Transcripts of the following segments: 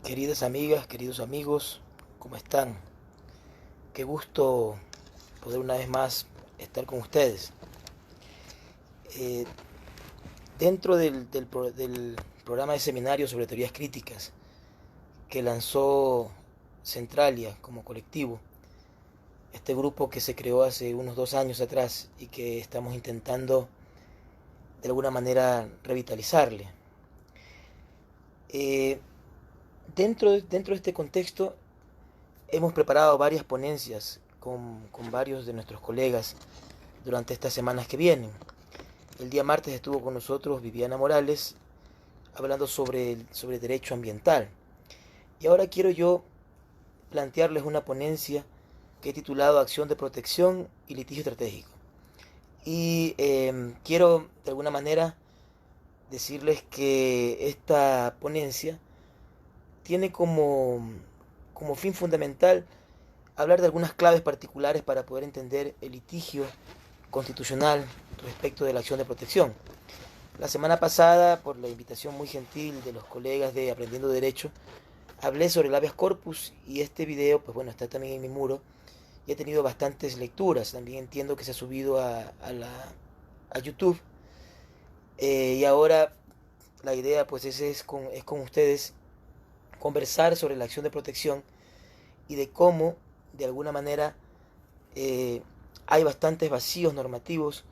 Queridas amigas, queridos amigos, ¿cómo están? Qué gusto poder una vez más estar con ustedes. Eh, Dentro del programa de seminario sobre teorías críticas que lanzó Centralia como colectivo, este grupo que se creó hace unos 2 años atrás y que estamos intentando de alguna manera revitalizarle. Eh, dentro de este contexto hemos preparado varias ponencias con varios de nuestros colegas durante estas semanas que vienen. El día martes estuvo con nosotros Viviana Morales hablando sobre derecho ambiental. Y ahora quiero yo plantearles una ponencia que he titulado Acción de protección y litigio estratégico. Y quiero de alguna manera decirles que esta ponencia tiene como fin fundamental hablar de algunas claves particulares para poder entender el litigio constitucional respecto de la acción de protección. La semana pasada, por la invitación muy gentil de los colegas de Aprendiendo Derecho, hablé sobre el habeas corpus y este video, pues bueno, está también en mi muro y ha tenido bastantes lecturas. También entiendo que se ha subido a YouTube. Y ahora la idea pues es con ustedes conversar sobre la acción de protección y de cómo, de alguna manera, eh, hay bastantes vacíos normativos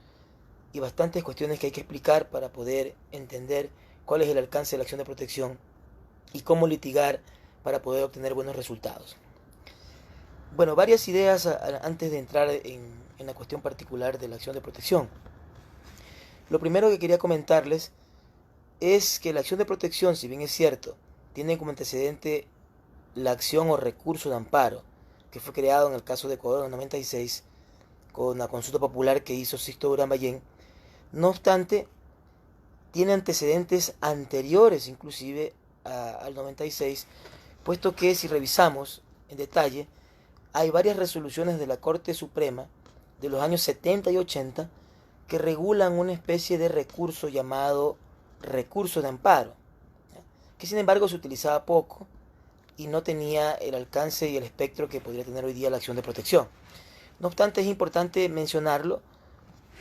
y bastantes cuestiones que hay que explicar para poder entender cuál es el alcance de la acción de protección y cómo litigar para poder obtener buenos resultados. Bueno, varias ideas antes de entrar en la cuestión particular de la acción de protección. Lo primero que quería comentarles es que la acción de protección, si bien es cierto, tiene como antecedente la acción o recurso de amparo, que fue creado en el caso de Ecuador en el 96 con la consulta popular que hizo Sixto Durán Ballén. No obstante, tiene antecedentes anteriores inclusive al 96, puesto que si revisamos en detalle, hay varias resoluciones de la Corte Suprema de los años 70 y 80 que regulan una especie de recurso llamado recurso de amparo, que sin embargo se utilizaba poco y no tenía el alcance y el espectro que podría tener hoy día la acción de protección. No obstante, es importante mencionarlo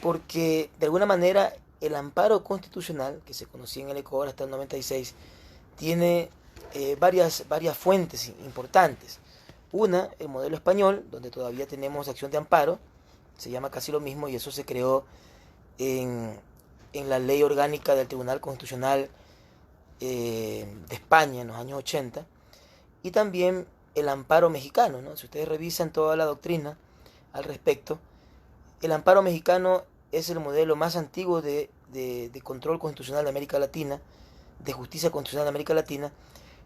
porque de alguna manera el amparo constitucional que se conocía en el Ecuador hasta el 96 tiene varias fuentes importantes. Una, el modelo español, donde todavía tenemos acción de amparo, se llama casi lo mismo y eso se creó en, en la ley orgánica del Tribunal Constitucional de España en los años 80, y también el amparo mexicano, ¿no? Si ustedes revisan toda la doctrina al respecto, el amparo mexicano es el modelo más antiguo de control constitucional de América Latina, de justicia constitucional de América Latina,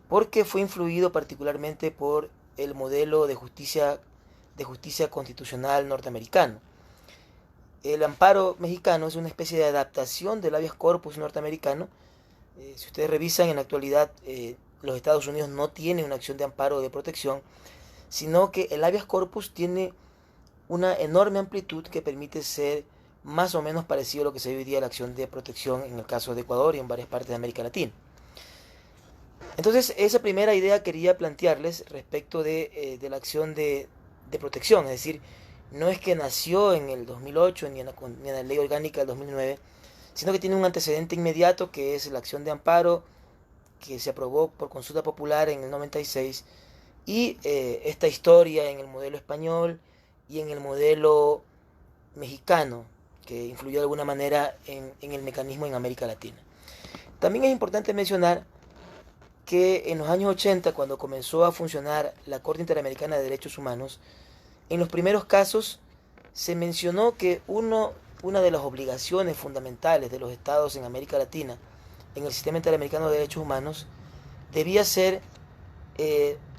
porque fue influido particularmente por el modelo de justicia constitucional norteamericano. El amparo mexicano es una especie de adaptación del habeas corpus norteamericano. Si ustedes revisan en la actualidad, los Estados Unidos no tienen una acción de amparo de protección, sino que el habeas corpus tiene una enorme amplitud que permite ser más o menos parecido a lo que se hoy la acción de protección en el caso de Ecuador y en varias partes de América Latina. Entonces, esa primera idea quería plantearles respecto de la acción de protección, es decir, no es que nació en el 2008 ni en la ley orgánica del 2009, sino que tiene un antecedente inmediato que es la acción de amparo que se aprobó por consulta popular en el 96 y esta historia en el modelo español y en el modelo mexicano que influyó de alguna manera en el mecanismo en América Latina. También es importante mencionar que en los años 80, cuando comenzó a funcionar la Corte Interamericana de Derechos Humanos, en los primeros casos se mencionó que una de las obligaciones fundamentales de los estados en América Latina, en el sistema interamericano de derechos humanos, debía ser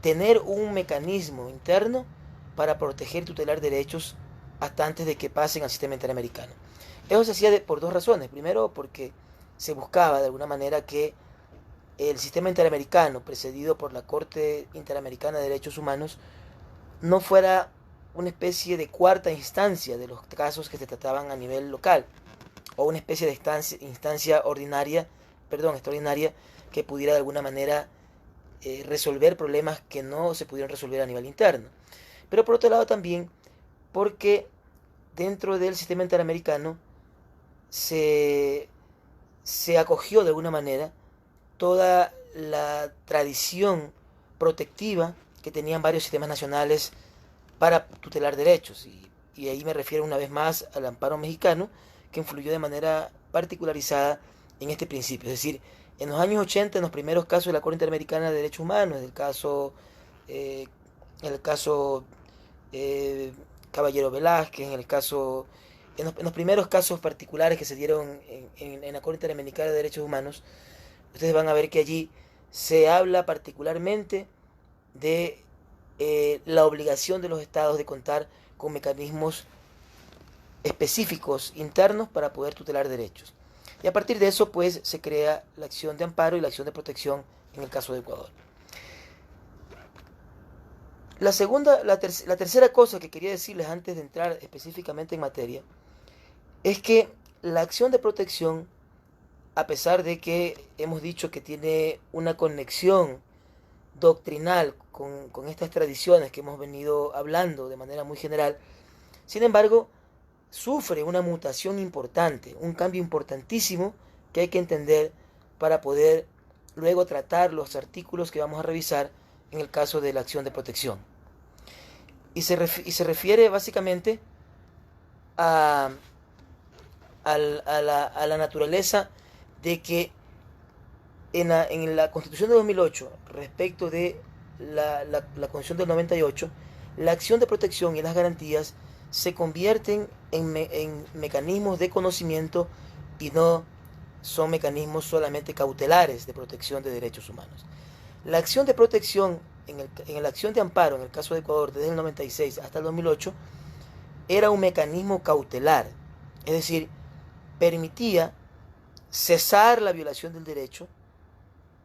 tener un mecanismo interno para proteger y tutelar derechos hasta antes de que pasen al sistema interamericano. Eso se hacía por dos razones. Primero, porque se buscaba de alguna manera que el sistema interamericano, precedido por la Corte Interamericana de Derechos Humanos, no fuera una especie de cuarta instancia de los casos que se trataban a nivel local, o una especie de instancia extraordinaria que pudiera de alguna manera resolver problemas que no se pudieron resolver a nivel interno. Pero por otro lado también porque dentro del sistema interamericano se acogió de alguna manera toda la tradición protectiva que tenían varios sistemas nacionales para tutelar derechos. Y ahí me refiero una vez más al amparo mexicano, que influyó de manera particularizada en este principio. Es decir, en los años 80, en los primeros casos de la Corte Interamericana de Derechos Humanos, en el caso Caballero Velázquez, en los primeros casos particulares que se dieron en la Corte Interamericana de Derechos Humanos, ustedes van a ver que allí se habla particularmente de la obligación de los estados de contar con mecanismos específicos internos para poder tutelar derechos. Y a partir de eso, pues, se crea la acción de amparo y la acción de protección en el caso de Ecuador. La tercera cosa que quería decirles antes de entrar específicamente en materia es que la acción de protección, a pesar de que hemos dicho que tiene una conexión doctrinal con estas tradiciones que hemos venido hablando de manera muy general, sin embargo, sufre una mutación importante, un cambio importantísimo que hay que entender para poder luego tratar los artículos que vamos a revisar en el caso de la acción de protección. Y se refiere básicamente a la naturaleza de que en la Constitución de 2008, respecto de la Constitución del 98, la acción de protección y las garantías se convierten en mecanismos de conocimiento y no son mecanismos solamente cautelares de protección de derechos humanos. La acción de protección, en la acción de amparo, en el caso de Ecuador, desde el 96 hasta el 2008, era un mecanismo cautelar, es decir, permitía cesar la violación del derecho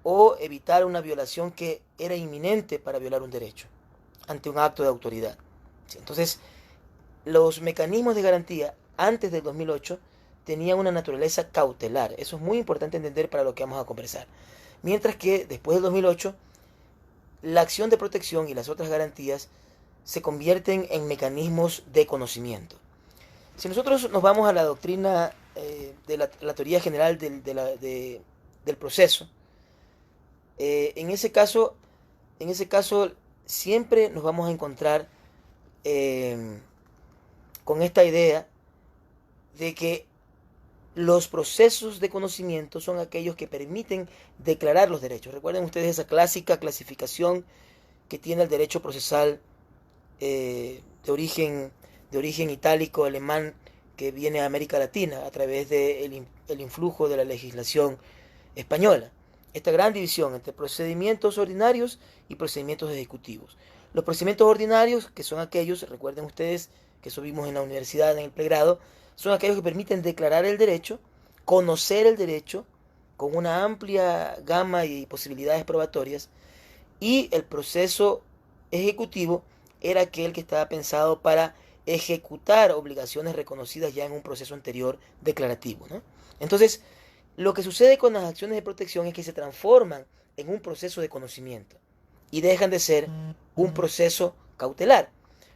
o evitar una violación que era inminente para violar un derecho ante un acto de autoridad. Entonces, los mecanismos de garantía antes del 2008 tenían una naturaleza cautelar. Eso es muy importante entender para lo que vamos a conversar. Mientras que después del 2008, la acción de protección y las otras garantías se convierten en mecanismos de conocimiento. Si nosotros nos vamos a la doctrina de la teoría general del proceso, en ese caso siempre nos vamos a encontrar con esta idea de que los procesos de conocimiento son aquellos que permiten declarar los derechos. Recuerden ustedes esa clásica clasificación que tiene el derecho procesal de origen itálico alemán, que viene a América Latina a través del influjo de la legislación española. Esta gran división entre procedimientos ordinarios y procedimientos ejecutivos. Los procedimientos ordinarios, que son aquellos, recuerden ustedes que eso vimos en la universidad, en el pregrado, son aquellos que permiten declarar el derecho, conocer el derecho con una amplia gama y posibilidades probatorias, y el proceso ejecutivo era aquel que estaba pensado para ejecutar obligaciones reconocidas ya en un proceso anterior declarativo, ¿no? Entonces, lo que sucede con las acciones de protección es que se transforman en un proceso de conocimiento y dejan de ser un proceso cautelar.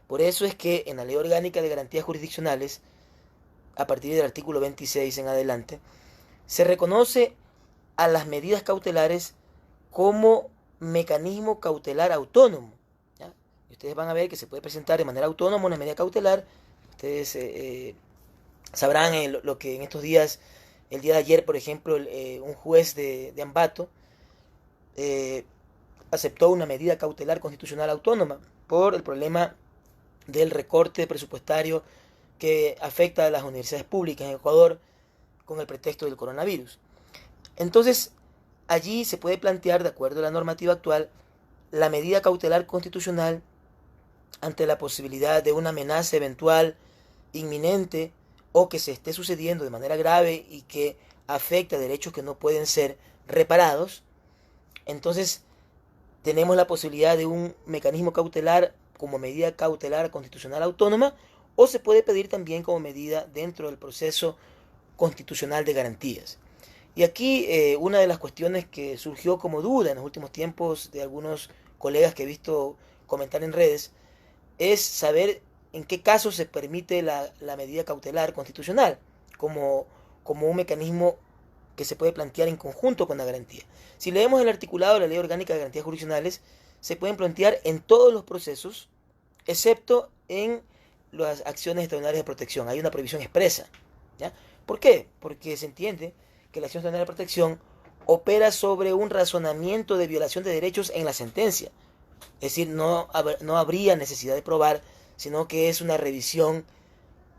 Por eso es que en la Ley Orgánica de Garantías Jurisdiccionales, a partir del artículo 26 en adelante, se reconoce a las medidas cautelares como mecanismo cautelar autónomo, ¿ya? Y ustedes van a ver que se puede presentar de manera autónoma una medida cautelar. Ustedes sabrán lo que en estos días, el día de ayer, por ejemplo, un juez de Ambato aceptó una medida cautelar constitucional autónoma por el problema del recorte presupuestario que afecta a las universidades públicas en Ecuador con el pretexto del coronavirus. Entonces, allí se puede plantear, de acuerdo a la normativa actual, la medida cautelar constitucional ante la posibilidad de una amenaza eventual, inminente, o que se esté sucediendo de manera grave y que afecta a derechos que no pueden ser reparados. Entonces, tenemos la posibilidad de un mecanismo cautelar como medida cautelar constitucional autónoma, o se puede pedir también como medida dentro del proceso constitucional de garantías. Y aquí una de las cuestiones que surgió como duda en los últimos tiempos de algunos colegas que he visto comentar en redes es saber en qué casos se permite la medida cautelar constitucional como, como un mecanismo que se puede plantear en conjunto con la garantía. Si leemos el articulado de la Ley Orgánica de Garantías Jurisdiccionales, se pueden plantear en todos los procesos, excepto en las acciones extraordinarias de protección. Hay una prohibición expresa. ¿Ya? ¿Por qué? Porque se entiende que la acción extraordinaria de protección opera sobre un razonamiento de violación de derechos en la sentencia. Es decir, no habría necesidad de probar, sino que es una revisión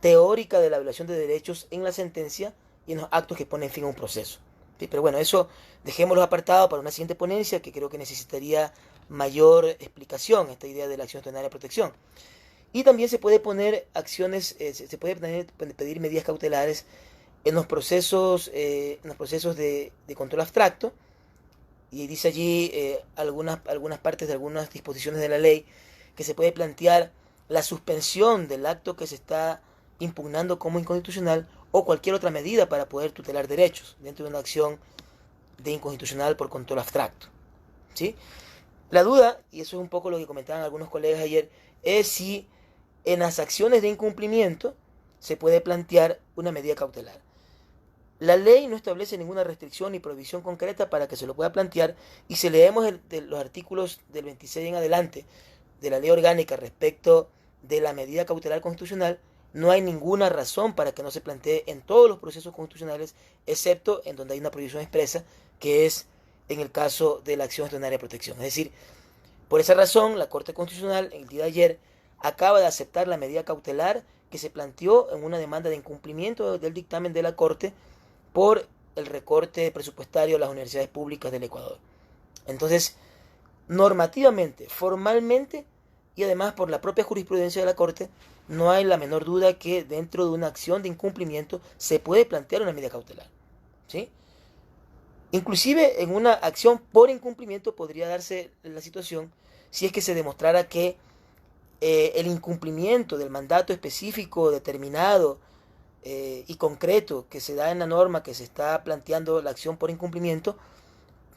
teórica de la violación de derechos en la sentencia y en los actos que ponen fin a un proceso. ¿Sí? Pero bueno, eso dejémoslo apartado para una siguiente ponencia que creo que necesitaría mayor explicación, esta idea de la acción extraordinaria de protección. Y también se puede poner acciones, se puede pedir medidas cautelares en los procesos de control abstracto, y dice allí algunas partes de algunas disposiciones de la ley que se puede plantear la suspensión del acto que se está impugnando como inconstitucional o cualquier otra medida para poder tutelar derechos dentro de una acción de inconstitucional por control abstracto. ¿Sí? La duda, y eso es un poco lo que comentaban algunos colegas ayer, es si en las acciones de incumplimiento se puede plantear una medida cautelar. La ley no establece ninguna restricción ni prohibición concreta para que se lo pueda plantear, y si leemos los artículos del 26 en adelante de la ley orgánica respecto de la medida cautelar constitucional, no hay ninguna razón para que no se plantee en todos los procesos constitucionales, excepto en donde hay una prohibición expresa, que es en el caso de la acción extraordinaria de protección. Es decir, por esa razón, la Corte Constitucional, el día de ayer, acaba de aceptar la medida cautelar que se planteó en una demanda de incumplimiento del dictamen de la Corte por el recorte presupuestario a las universidades públicas del Ecuador. Entonces, normativamente, formalmente y además por la propia jurisprudencia de la Corte, no hay la menor duda que dentro de una acción de incumplimiento se puede plantear una medida cautelar. ¿Sí? Inclusive en una acción por incumplimiento podría darse la situación si es que se demostrara que el incumplimiento del mandato específico, determinado y concreto que se da en la norma que se está planteando la acción por incumplimiento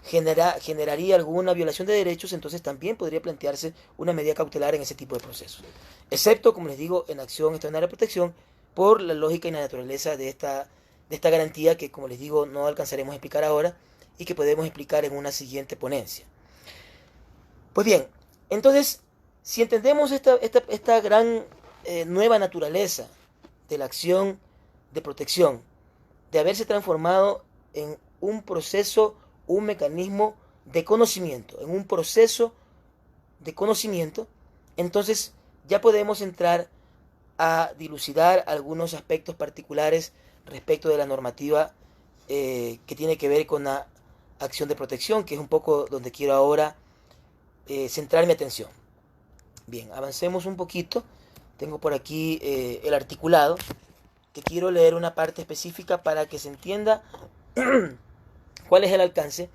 generaría alguna violación de derechos, entonces también podría plantearse una medida cautelar en ese tipo de procesos. Excepto, como les digo, en acción extraordinaria de protección, por la lógica y la naturaleza de esta garantía que, como les digo, no alcanzaremos a explicar ahora y que podemos explicar en una siguiente ponencia. Pues bien, entonces, si entendemos esta gran nueva naturaleza de la acción de protección, de haberse transformado en un proceso, un mecanismo de conocimiento, en un proceso de conocimiento, entonces ya podemos entrar a dilucidar algunos aspectos particulares respecto de la normativa que tiene que ver con la acción de protección, que es un poco donde quiero ahora centrar mi atención. Bien, avancemos un poquito. Tengo por aquí el articulado, que quiero leer una parte específica para que se entienda cuál es el alcance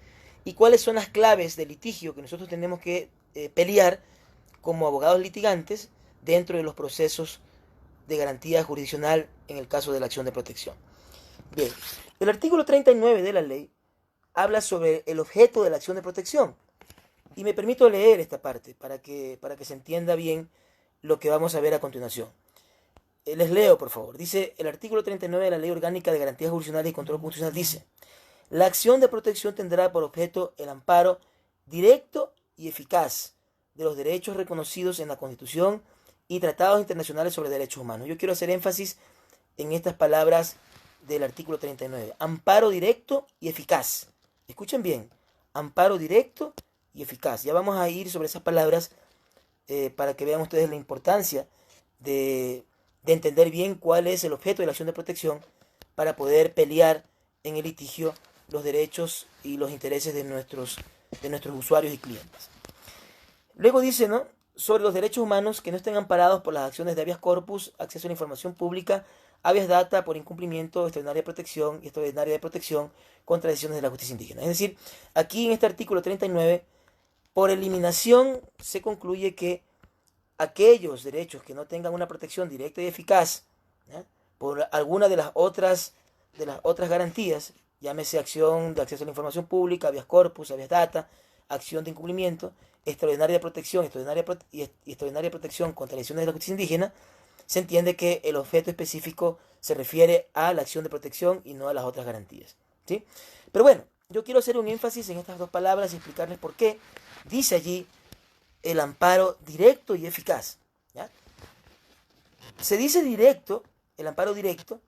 y cuáles son las claves de litigio que nosotros tenemos que pelear como abogados litigantes dentro de los procesos de garantía jurisdiccional en el caso de la acción de protección. Bien, el artículo 39 de la ley habla sobre el objeto de la acción de protección, y me permito leer esta parte para que se entienda bien lo que vamos a ver a continuación. Les leo, por favor. Dice el artículo 39 de la Ley Orgánica de Garantías Jurisdiccionales y Control Constitucional, dice: la acción de protección tendrá por objeto el amparo directo y eficaz de los derechos reconocidos en la Constitución y tratados internacionales sobre derechos humanos. Yo quiero hacer énfasis en estas palabras del artículo 39. Amparo directo y eficaz. Escuchen bien. Amparo directo y eficaz. Ya vamos a ir sobre esas palabras para que vean ustedes la importancia de entender bien cuál es el objeto de la acción de protección para poder pelear en el litigio los derechos y los intereses de nuestros usuarios y clientes. Luego dice, ¿no?, sobre los derechos humanos que no estén amparados por las acciones de habeas corpus, acceso a la información pública, habeas data por incumplimiento, extraordinaria de protección y extraordinaria de protección contra decisiones de la justicia indígena. Es decir, aquí en este artículo 39, por eliminación se concluye que aquellos derechos que no tengan una protección directa y eficaz, ¿ya?, por alguna de las otras garantías, llámese acción de acceso a la información pública, habeas corpus, habeas data, acción de incumplimiento, extraordinaria protección y extraordinaria protección contra lesiones de la justicia indígena, se entiende que el objeto específico se refiere a la acción de protección y no a las otras garantías, ¿sí? Pero bueno, yo quiero hacer un énfasis en estas dos palabras y explicarles por qué dice allí el amparo directo y eficaz, ¿ya? Se dice directo, el amparo directo,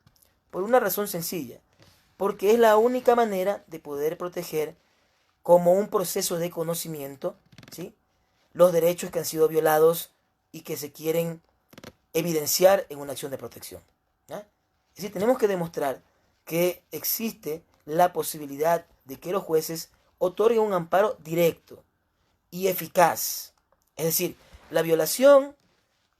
por una razón sencilla, porque es la única manera de poder proteger como un proceso de conocimiento, ¿sí?, los derechos que han sido violados y que se quieren evidenciar en una acción de protección, ¿ya? Es decir, tenemos que demostrar que existe la posibilidad de que los jueces otorguen un amparo directo y eficaz. Es decir, la violación,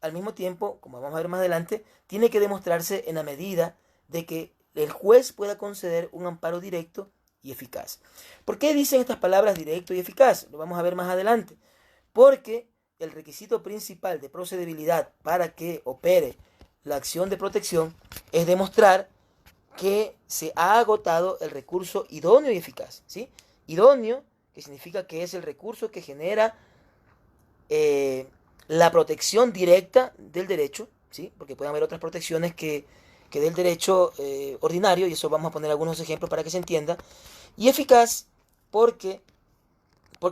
al mismo tiempo, como vamos a ver más adelante, tiene que demostrarse en la medida de que el juez pueda conceder un amparo directo y eficaz. ¿Por qué dicen estas palabras directo y eficaz? Lo vamos a ver más adelante. Porque el requisito principal de procedibilidad para que opere la acción de protección es demostrar que se ha agotado el recurso idóneo y eficaz, ¿sí? Idóneo, que significa que es el recurso que genera la protección directa del derecho, ¿sí? Porque pueden haber otras protecciones que del derecho ordinario, y eso vamos a poner algunos ejemplos para que se entienda. Y eficaz porque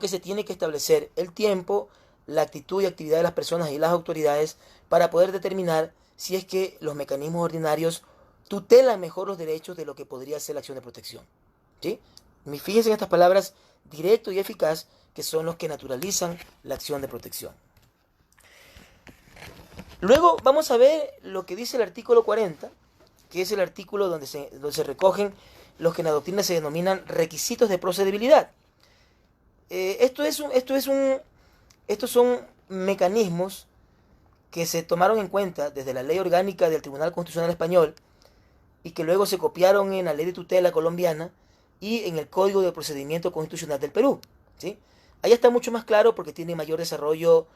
se tiene que establecer el tiempo, la actitud y actividad de las personas y las autoridades para poder determinar si es que los mecanismos ordinarios tutelan mejor los derechos de lo que podría ser la acción de protección, ¿sí? Fíjense en estas palabras, directo y eficaz, que son los que naturalizan la acción de protección. Luego vamos a ver lo que dice el artículo 40, que es el artículo donde se recogen los que en la doctrina se denominan requisitos de procedibilidad. Estos son mecanismos que se tomaron en cuenta desde la ley orgánica del Tribunal Constitucional Español y que luego se copiaron en la ley de tutela colombiana y en el Código de Procedimiento Constitucional del Perú, ¿sí? Ahí está mucho más claro porque tiene mayor desarrollo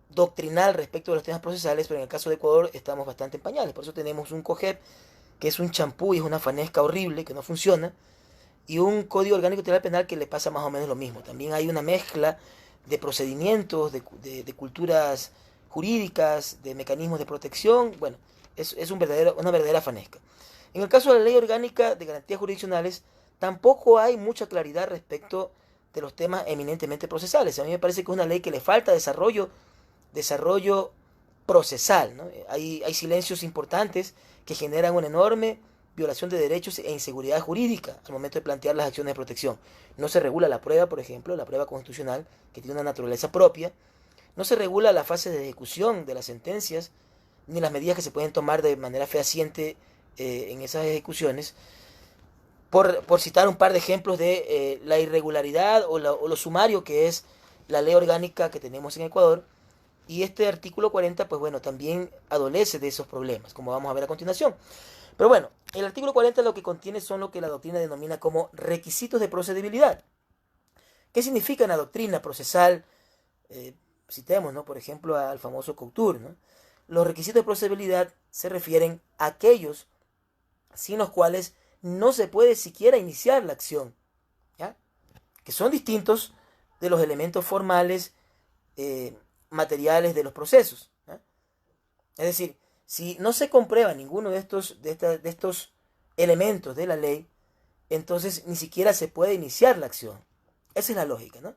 doctrinal respecto de los temas procesales, pero en el caso de Ecuador estamos bastante en pañales. Por eso tenemos un COGEP, que es un champú y es una fanesca horrible que no funciona, y un Código Orgánico Integral Penal que le pasa más o menos lo mismo. También hay una mezcla de procedimientos, de culturas jurídicas, de mecanismos de protección. Bueno, es una verdadera fanesca. En el caso de la Ley Orgánica de Garantías Jurisdiccionales, tampoco hay mucha claridad respecto de los temas eminentemente procesales. A mí me parece que es una ley que le falta desarrollo procesal, ¿no? Hay silencios importantes que generan una enorme violación de derechos e inseguridad jurídica al momento de plantear las acciones de protección. No se regula la prueba, por ejemplo, la prueba constitucional, que tiene una naturaleza propia. No se regula la fase de ejecución de las sentencias, ni las medidas que se pueden tomar de manera fehaciente en esas ejecuciones. Por citar un par de ejemplos de la irregularidad o lo sumario que es la ley orgánica que tenemos en Ecuador. Y este artículo 40, pues bueno, también adolece de esos problemas, como vamos a ver a continuación. Pero bueno, el artículo 40 lo que contiene son lo que la doctrina denomina como requisitos de procedibilidad. ¿Qué significa en la doctrina procesal? Citemos, ¿no?, por ejemplo, al famoso Couture, ¿no? Los requisitos de procedibilidad se refieren a aquellos sin los cuales no se puede siquiera iniciar la acción, ¿ya? Que son distintos de los elementos formales materiales de los procesos, ¿eh? Es decir, si no se comprueba ninguno de estos elementos de la ley, entonces ni siquiera se puede iniciar la acción. Esa es la lógica, ¿no?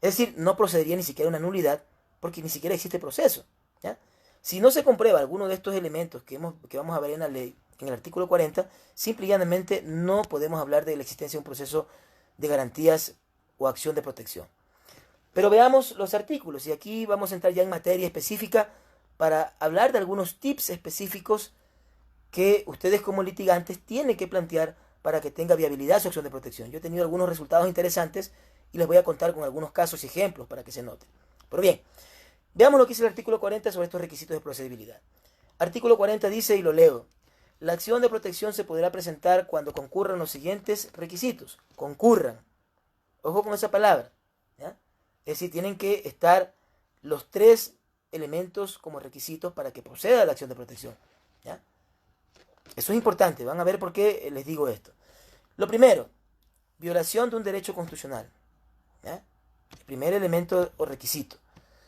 Es decir, no procedería ni siquiera una nulidad porque ni siquiera existe proceso, ¿ya? Si no se comprueba alguno de estos elementos que vamos a ver en la ley, en el artículo 40, simple y llanamente no podemos hablar de la existencia de un proceso de garantías o acción de protección. Pero veamos los artículos, y aquí vamos a entrar ya en materia específica para hablar de algunos tips específicos que ustedes como litigantes tienen que plantear para que tenga viabilidad su acción de protección. Yo he tenido algunos resultados interesantes y les voy a contar con algunos casos y ejemplos para que se noten. Pero bien, veamos lo que dice el artículo 40 sobre estos requisitos de procedibilidad. Artículo 40 dice, y lo leo: la acción de protección se podrá presentar cuando concurran los siguientes requisitos. Concurran. Ojo con esa palabra, ¿ya? Es decir, tienen que estar los tres elementos como requisitos para que proceda la acción de protección, ¿ya? Eso es importante, van a ver por qué les digo esto. Lo primero, violación de un derecho constitucional. ¿Ya? El primer elemento o requisito.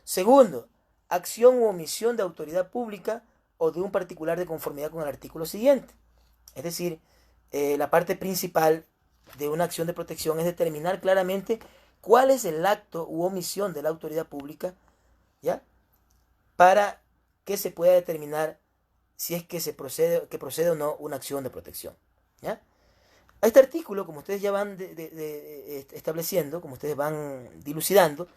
Segundo, acción u omisión de autoridad pública o de un particular de conformidad con el artículo siguiente. Es decir, la parte principal de una acción de protección es determinar claramente cuál es el acto u omisión de la autoridad pública, ¿ya? Para que se pueda determinar si es que procede o no una acción de protección, ¿ya? A este artículo, como ustedes ya van estableciendo, como ustedes van dilucidando,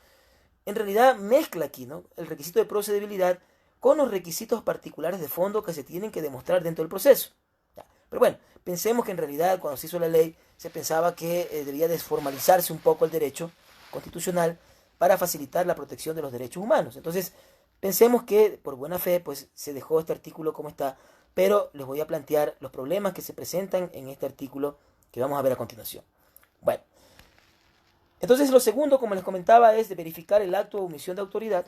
en realidad mezcla aquí, ¿no?, el requisito de procedibilidad con los requisitos particulares de fondo que se tienen que demostrar dentro del proceso. ¿Ya? Pero bueno, pensemos que en realidad cuando se hizo la ley se pensaba que debía desformalizarse un poco el derecho constitucional para facilitar la protección de los derechos humanos. Entonces, pensemos que por buena fe pues se dejó este artículo como está, pero les voy a plantear los problemas que se presentan en este artículo que vamos a ver a continuación. Bueno, entonces lo segundo, como les comentaba, es de verificar el acto o omisión de autoridad.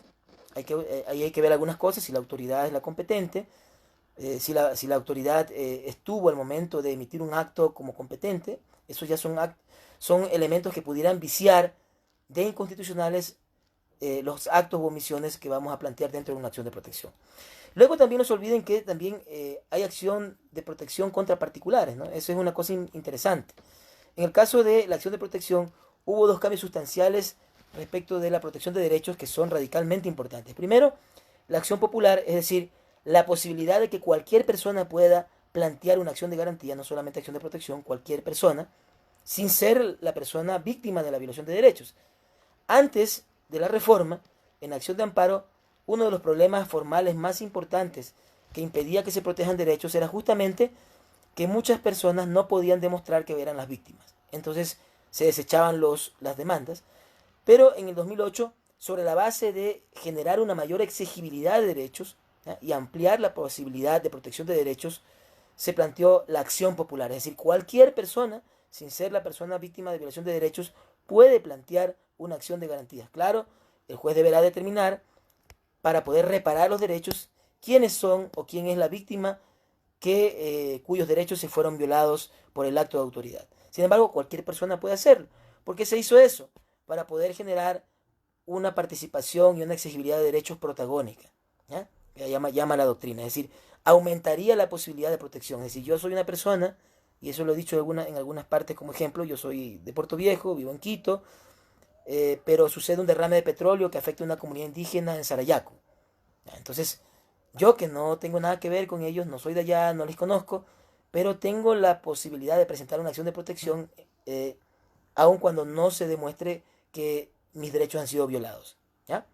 Ahí hay que ver algunas cosas, si la autoridad es la competente, si la autoridad estuvo al momento de emitir un acto como competente. Esos ya son elementos que pudieran viciar de inconstitucionales los actos u omisiones que vamos a plantear dentro de una acción de protección. Luego también no se olviden que también hay acción de protección contra particulares, ¿no? Eso es una cosa interesante. En el caso de la acción de protección hubo dos cambios sustanciales respecto de la protección de derechos que son radicalmente importantes. Primero, la acción popular, es decir, la posibilidad de que cualquier persona pueda plantear una acción de garantía, no solamente acción de protección, cualquier persona, sin ser la persona víctima de la violación de derechos. Antes de la reforma, en acción de amparo, uno de los problemas formales más importantes que impedía que se protejan derechos era justamente que muchas personas no podían demostrar que eran las víctimas. Entonces se desechaban las demandas. Pero en el 2008, sobre la base de generar una mayor exigibilidad de derechos, ¿ya?, y ampliar la posibilidad de protección de derechos, se planteó la acción popular. Es decir, cualquier persona, sin ser la persona víctima de violación de derechos, puede plantear una acción de garantías. Claro, el juez deberá determinar, para poder reparar los derechos, quiénes son o quién es la víctima cuyos derechos se fueron violados por el acto de autoridad. Sin embargo, cualquier persona puede hacerlo. ¿Por qué se hizo eso? Para poder generar una participación y una exigibilidad de derechos protagónica, ¿ya? Que llama la doctrina. Es decir, aumentaría la posibilidad de protección. Es decir, yo soy una persona, y eso lo he dicho en algunas partes como ejemplo, yo soy de Puerto Viejo, vivo en Quito, pero sucede un derrame de petróleo que afecta a una comunidad indígena en Sarayaco. Entonces, yo que no tengo nada que ver con ellos, no soy de allá, no les conozco, pero tengo la posibilidad de presentar una acción de protección, aun cuando no se demuestre que mis derechos han sido violados, ¿ya?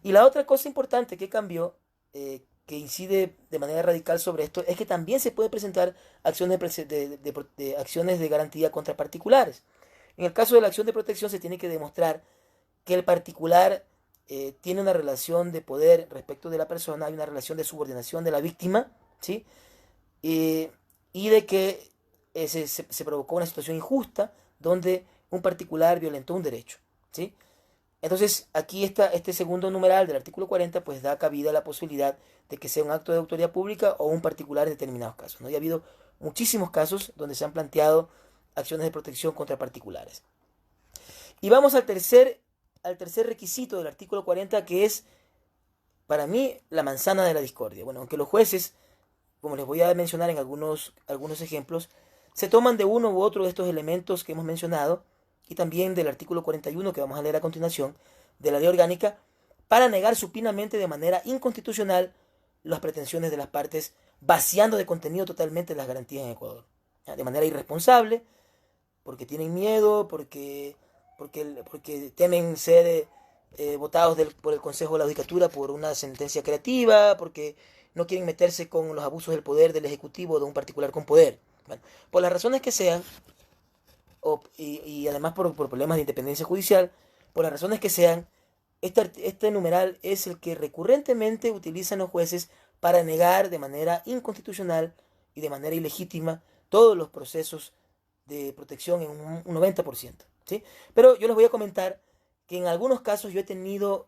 Y la otra cosa importante que cambió, que incide de manera radical sobre esto, es que también se puede presentar acciones acciones de garantía contra particulares. En el caso de la acción de protección se tiene que demostrar que el particular tiene una relación de poder respecto de la persona, hay una relación de subordinación de la víctima, ¿sí? Y de que se provocó una situación injusta donde un particular violentó un derecho, ¿sí? Entonces, aquí este segundo numeral del artículo 40 pues da cabida a la posibilidad de que sea un acto de autoridad pública o un particular en determinados casos, ¿no? Y ha habido muchísimos casos donde se han planteado acciones de protección contra particulares. Y vamos al tercer requisito del artículo 40, que es, para mí, la manzana de la discordia. Bueno, aunque los jueces, como les voy a mencionar en algunos ejemplos, se toman de uno u otro de estos elementos que hemos mencionado, y también del artículo 41 que vamos a leer a continuación, de la ley orgánica, para negar supinamente de manera inconstitucional las pretensiones de las partes, vaciando de contenido totalmente las garantías en Ecuador. De manera irresponsable, porque tienen miedo, porque temen ser votados por el Consejo de la Judicatura por una sentencia creativa, porque no quieren meterse con los abusos del poder del Ejecutivo o de un particular con poder. Bueno, por las razones que sean, y además por problemas de independencia judicial, por las razones que sean, este numeral es el que recurrentemente utilizan los jueces para negar de manera inconstitucional y de manera ilegítima todos los procesos de protección en un 90%, ¿sí? Pero yo les voy a comentar que en algunos casos yo he tenido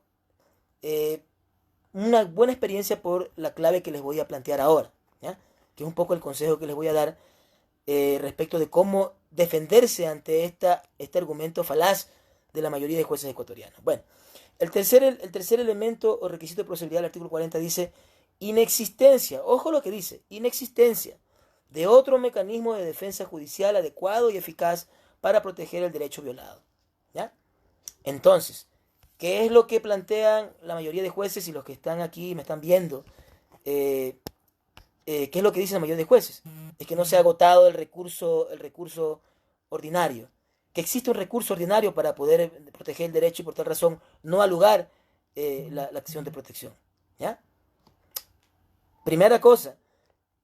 una buena experiencia por la clave que les voy a plantear ahora, ¿ya? Que es un poco el consejo que les voy a dar, respecto de cómo defenderse ante este argumento falaz de la mayoría de jueces ecuatorianos. Bueno, el tercer elemento o requisito de procedibilidad del artículo 40 dice inexistencia, ojo lo que dice, inexistencia de otro mecanismo de defensa judicial adecuado y eficaz para proteger el derecho violado. ¿Ya? Entonces, ¿qué es lo que plantean la mayoría de jueces y los que están aquí y me están viendo? ¿Qué es lo que dicen la mayoría de jueces? Es que no se ha agotado el recurso ordinario, que existe un recurso ordinario para poder proteger el derecho y por tal razón no alugar la acción de protección. ¿Ya? Primera cosa,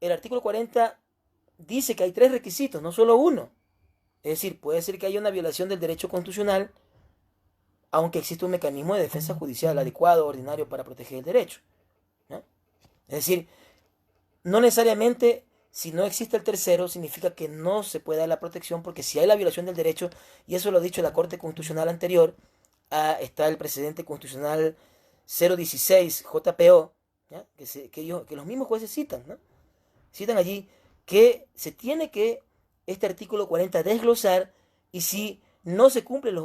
el artículo 40 dice que hay 3 requisitos, no solo uno. Es decir, puede ser que haya una violación del derecho constitucional, aunque existe un mecanismo de defensa judicial adecuado, ordinario, para proteger el derecho. ¿No? Es decir, no necesariamente si no existe el tercero significa que no se puede dar la protección, porque si hay la violación del derecho, y eso lo ha dicho la Corte Constitucional anterior, está el precedente constitucional 016 JPO, ¿ya? Que los mismos jueces citan, ¿no? Citan allí que se tiene que este artículo 40 desglosar y si no se cumplen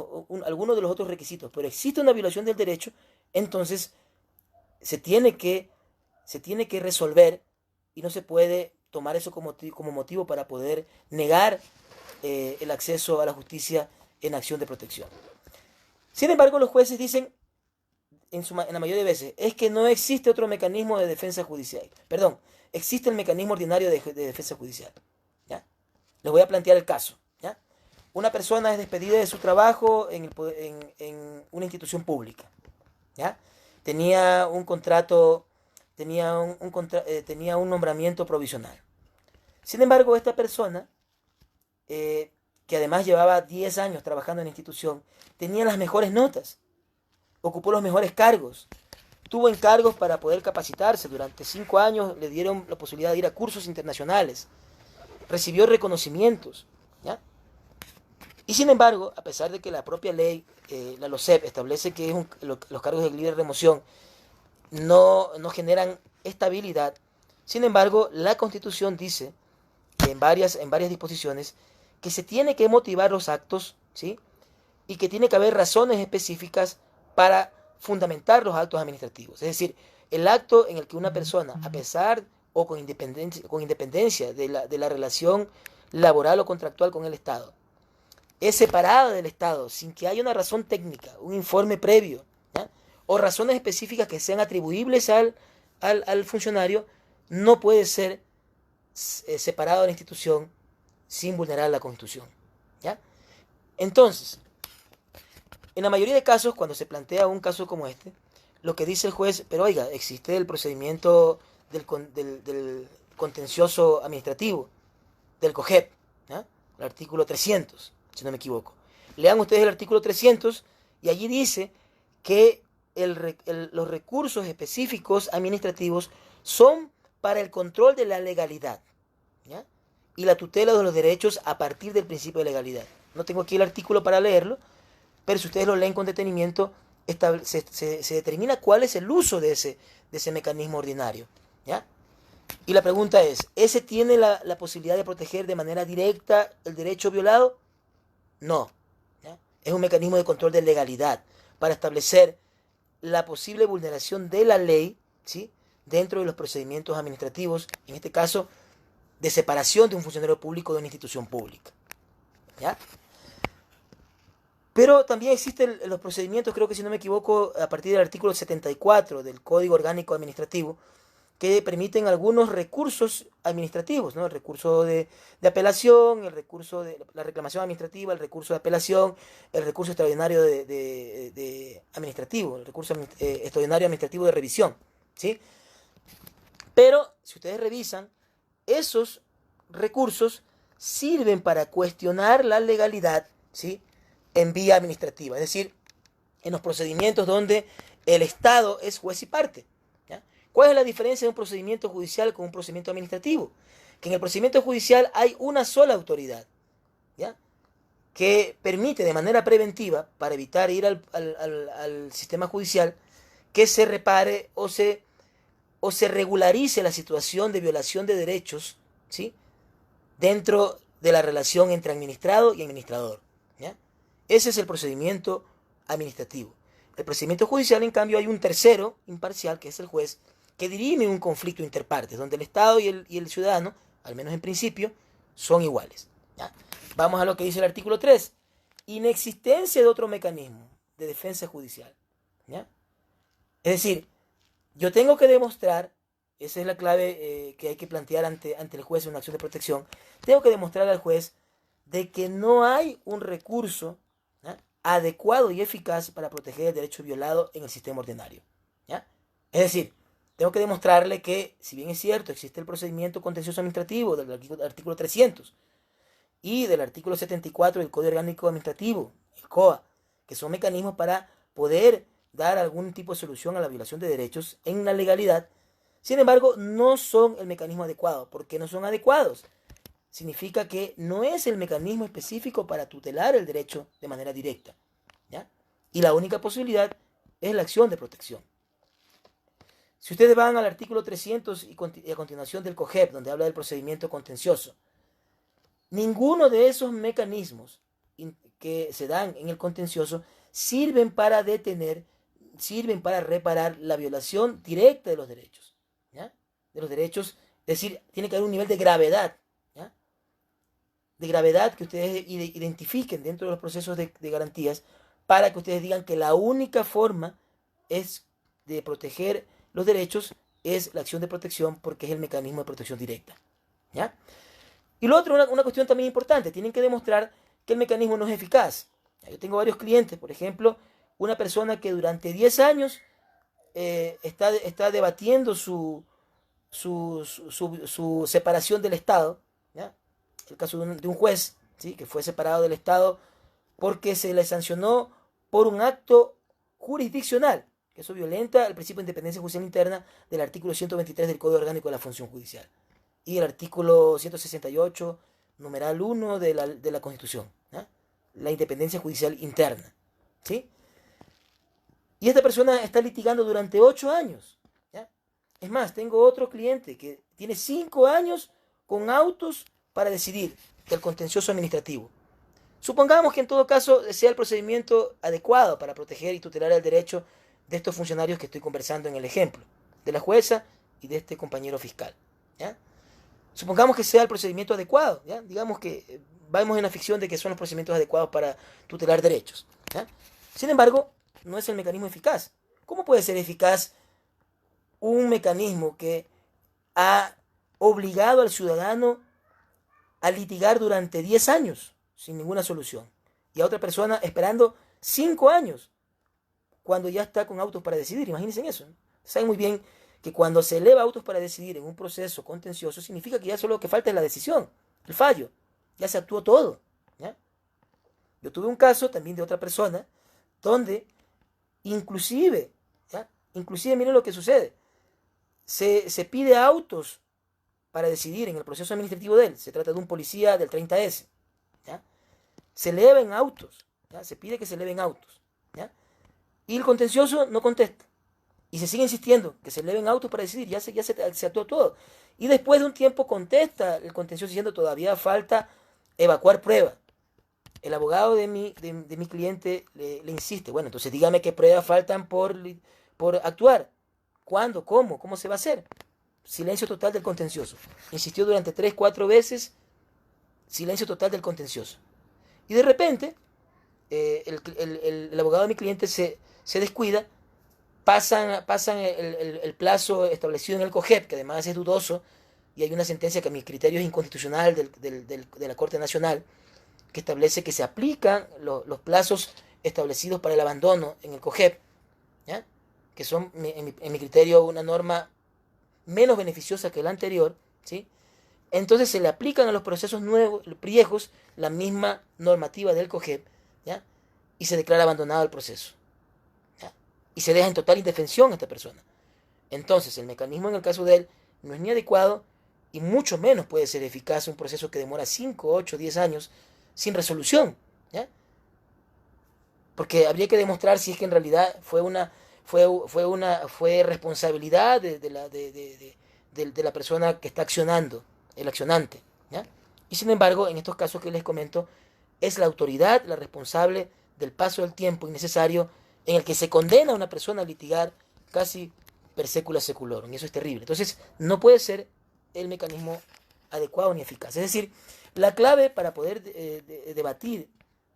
algunos de los otros requisitos, pero existe una violación del derecho, entonces se tiene que resolver y no se puede tomar eso como motivo para poder negar el acceso a la justicia en acción de protección. Sin embargo, los jueces dicen, en la mayoría de veces, es que no existe otro mecanismo de defensa judicial. Perdón, existe el mecanismo ordinario de defensa judicial. ¿Ya? Les voy a plantear el caso. ¿Ya? Una persona es despedida de su trabajo en una institución pública. ¿Ya? Tenía un contrato, tenía un nombramiento provisional. Sin embargo, esta persona, que además llevaba 10 años trabajando en la institución, tenía las mejores notas, ocupó los mejores cargos, tuvo encargos para poder capacitarse. Durante 5 años le dieron la posibilidad de ir a cursos internacionales, recibió reconocimientos. ¿Ya? Y sin embargo, a pesar de que la propia ley, la LOCEP, establece que los cargos de libre remoción no generan estabilidad, sin embargo, la Constitución dice que en varias disposiciones que se tiene que motivar los actos, ¿sí? Y que tiene que haber razones específicas para fundamentar los actos administrativos. Es decir, el acto en el que una persona, a pesar o con independencia de la relación laboral o contractual con el Estado, es separada del Estado sin que haya una razón técnica, un informe previo, ¿ya? O razones específicas que sean atribuibles al funcionario, no puede ser separado de la institución sin vulnerar la Constitución. ¿Ya? Entonces, en la mayoría de casos, cuando se plantea un caso como este, lo que dice el juez, pero oiga, existe el procedimiento del contencioso administrativo, del COGEP, ¿ya? El artículo 300, si no me equivoco. Lean ustedes el artículo 300 y allí dice que los recursos específicos administrativos son para el control de la legalidad, ¿ya? Y la tutela de los derechos a partir del principio de legalidad. No tengo aquí el artículo para leerlo, pero si ustedes lo leen con detenimiento, se determina cuál es el uso de ese mecanismo ordinario. ¿Ya? Y la pregunta es, ¿ese tiene la posibilidad de proteger de manera directa el derecho violado? No. ¿Ya? Es un mecanismo de control de legalidad para establecer la posible vulneración de la ley, ¿sí? Dentro de los procedimientos administrativos, en este caso, de separación de un funcionario público de una institución pública. ¿Ya? Pero también existen los procedimientos, creo que si no me equivoco, a partir del artículo 74 del Código Orgánico Administrativo, que permiten algunos recursos administrativos, ¿no? El recurso de apelación, el recurso de la reclamación administrativa, el recurso de apelación, el recurso extraordinario administrativo, el recurso extraordinario administrativo de revisión, ¿sí? Pero, si ustedes revisan, esos recursos sirven para cuestionar la legalidad, ¿sí? En vía administrativa, es decir, en los procedimientos donde el Estado es juez y parte. ¿Ya? ¿Cuál es la diferencia de un procedimiento judicial con un procedimiento administrativo? Que en el procedimiento judicial hay una sola autoridad, ¿ya? Que permite de manera preventiva, para evitar ir al sistema judicial, que se repare o se regularice la situación de violación de derechos, ¿sí? Dentro de la relación entre administrado y administrador, ¿ya? Ese es el procedimiento administrativo. El procedimiento judicial, en cambio, hay un tercero imparcial, que es el juez, que dirime un conflicto interpartes, donde el Estado y el ciudadano, al menos en principio, son iguales, ¿ya? Vamos a lo que dice el artículo 3. Inexistencia de otro mecanismo de defensa judicial, ¿ya? Es decir, yo tengo que demostrar, esa es la clave que hay que plantear ante el juez en una acción de protección, tengo que demostrar al juez de que no hay un recurso, ¿ya?, adecuado y eficaz para proteger el derecho violado en el sistema ordinario, ¿ya? Es decir, tengo que demostrarle que, si bien es cierto, existe el procedimiento contencioso administrativo del artículo 300 y del artículo 74 del Código Orgánico Administrativo, el COA, que son mecanismos para poder dar algún tipo de solución a la violación de derechos en la legalidad, sin embargo, no son el mecanismo adecuado. ¿Por qué no son adecuados? Significa que no es el mecanismo específico para tutelar el derecho de manera directa, ¿ya? Y la única posibilidad es la acción de protección. Si ustedes van al artículo 300 y a continuación del COGEP, donde habla del procedimiento contencioso, ninguno de esos mecanismos que se dan en el contencioso sirven para detener, sirven para reparar la violación directa de los derechos, ¿ya? De los derechos, es decir, tiene que haber un nivel de gravedad, ¿ya?, de gravedad que ustedes identifiquen dentro de los procesos de garantías, para que ustedes digan que la única forma es de proteger los derechos es la acción de protección, porque es el mecanismo de protección directa, ¿ya? Y lo otro, una cuestión también importante, tienen que demostrar que el mecanismo no es eficaz. Yo tengo varios clientes, por ejemplo, una persona que durante 10 años está debatiendo su separación del Estado, ¿ya? El caso de un juez, ¿sí?, que fue separado del Estado porque se le sancionó por un acto jurisdiccional, que eso violenta el principio de independencia judicial interna del artículo 123 del Código Orgánico de la Función Judicial y el artículo 168, numeral 1 de la Constitución, ¿ya?, la independencia judicial interna, ¿sí? Y esta persona está litigando durante 8 años, ¿ya? Es más, tengo otro cliente que tiene 5 años con autos para decidir del contencioso administrativo. Supongamos que en todo caso sea el procedimiento adecuado para proteger y tutelar el derecho de estos funcionarios que estoy conversando en el ejemplo, de la jueza y de este compañero fiscal, ¿ya? Supongamos que sea el procedimiento adecuado, ¿ya? Digamos que vamos en la ficción de que son los procedimientos adecuados para tutelar derechos, ¿ya? Sin embargo, no es el mecanismo eficaz. ¿Cómo puede ser eficaz un mecanismo que ha obligado al ciudadano a litigar durante 10 años sin ninguna solución, y a otra persona esperando 5 años cuando ya está con autos para decidir? Imagínense eso, ¿no? Saben muy bien que cuando se eleva autos para decidir en un proceso contencioso, significa que ya solo lo que falta es la decisión, el fallo. Ya se actuó todo, ¿ya? Yo tuve un caso también de otra persona donde inclusive, ¿ya?, inclusive miren lo que sucede. Se pide autos para decidir en el proceso administrativo de él. Se trata de un policía del 30S, ¿ya? Se eleven autos, ¿ya? Se pide que se eleven autos, ¿ya? Y el contencioso no contesta. Y se sigue insistiendo que se eleven autos para decidir. Ya se actuó todo. Y después de un tiempo contesta el contencioso diciendo todavía falta evacuar pruebas. El abogado de mi cliente le insiste, bueno, entonces dígame qué pruebas faltan por actuar. ¿Cuándo? ¿Cómo? ¿Cómo se va a hacer? Silencio total del contencioso. Insistió durante 3, 4 veces, silencio total del contencioso. Y de repente, el abogado de mi cliente se descuida, pasan el plazo establecido en el COGEP, que además es dudoso, y hay una sentencia que a mi criterio es inconstitucional de la Corte Nacional, que establece que se aplican los plazos establecidos para el abandono en el COGEP, ¿ya?, que son, en mi criterio, una norma menos beneficiosa que la anterior, ¿sí? Entonces se le aplican a los procesos nuevos, viejos, la misma normativa del COGEP, ¿ya?, y se declara abandonado el proceso, ¿ya?, y se deja en total indefensión a esta persona. Entonces el mecanismo en el caso de él no es ni adecuado y mucho menos puede ser eficaz un proceso que demora 5, 8, 10 años sin resolución, ¿ya? Porque habría que demostrar si es que en realidad fue responsabilidad de la persona que está accionando, el accionante, ¿ya? Y sin embargo, en estos casos que les comento, es la autoridad la responsable del paso del tiempo innecesario en el que se condena a una persona a litigar casi per secula seculorum. Y eso es terrible. Entonces, no puede ser el mecanismo adecuado ni eficaz. Es decir, la clave para poder debatir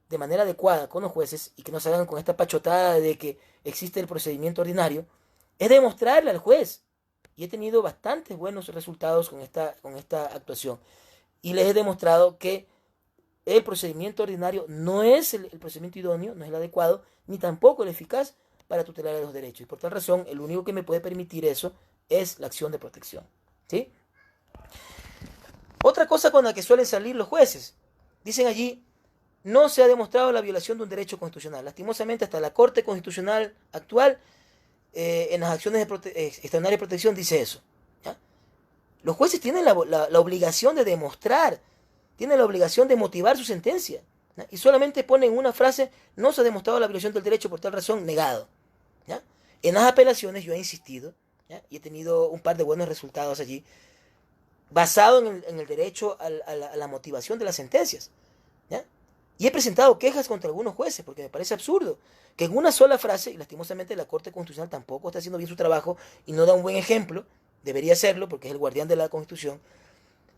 de manera adecuada con los jueces y que no salgan con esta pachotada de que existe el procedimiento ordinario, es demostrarle al juez. Y he tenido bastantes buenos resultados con esta actuación. Y les he demostrado que el procedimiento ordinario no es el procedimiento idóneo, no es el adecuado, ni tampoco el eficaz para tutelar los derechos. Y por tal razón, el único que me puede permitir eso es la acción de protección. ¿Sí? Otra cosa con la que suelen salir los jueces. Dicen allí, no se ha demostrado la violación de un derecho constitucional. Lastimosamente, hasta la Corte Constitucional actual, en las acciones extraordinarias de protección, dice eso. ¿Ya? Los jueces tienen la obligación de demostrar, tienen la obligación de motivar su sentencia. ¿Ya? Y solamente ponen una frase, no se ha demostrado la violación del derecho, por tal razón, negado. ¿Ya? En las apelaciones yo he insistido, ¿ya? Y he tenido un par de buenos resultados allí, basado en el derecho a la motivación de las sentencias. ¿Ya? Y he presentado quejas contra algunos jueces, porque me parece absurdo que en una sola frase, y lastimosamente la Corte Constitucional tampoco está haciendo bien su trabajo y no da un buen ejemplo, debería hacerlo porque es el guardián de la Constitución,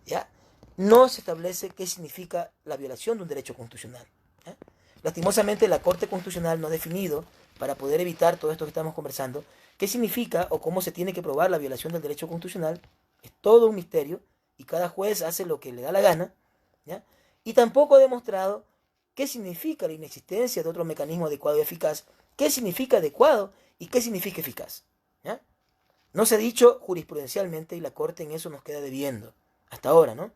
¿ya? No se establece qué significa la violación de un derecho constitucional. ¿Ya? Lastimosamente la Corte Constitucional no ha definido, para poder evitar todo esto que estamos conversando, qué significa o cómo se tiene que probar la violación del derecho constitucional. Es todo un misterio y cada juez hace lo que le da la gana, ¿ya? Y tampoco ha demostrado qué significa la inexistencia de otro mecanismo adecuado y eficaz, qué significa adecuado y qué significa eficaz. ¿Ya? No se ha dicho jurisprudencialmente y la Corte en eso nos queda debiendo, hasta ahora, ¿no?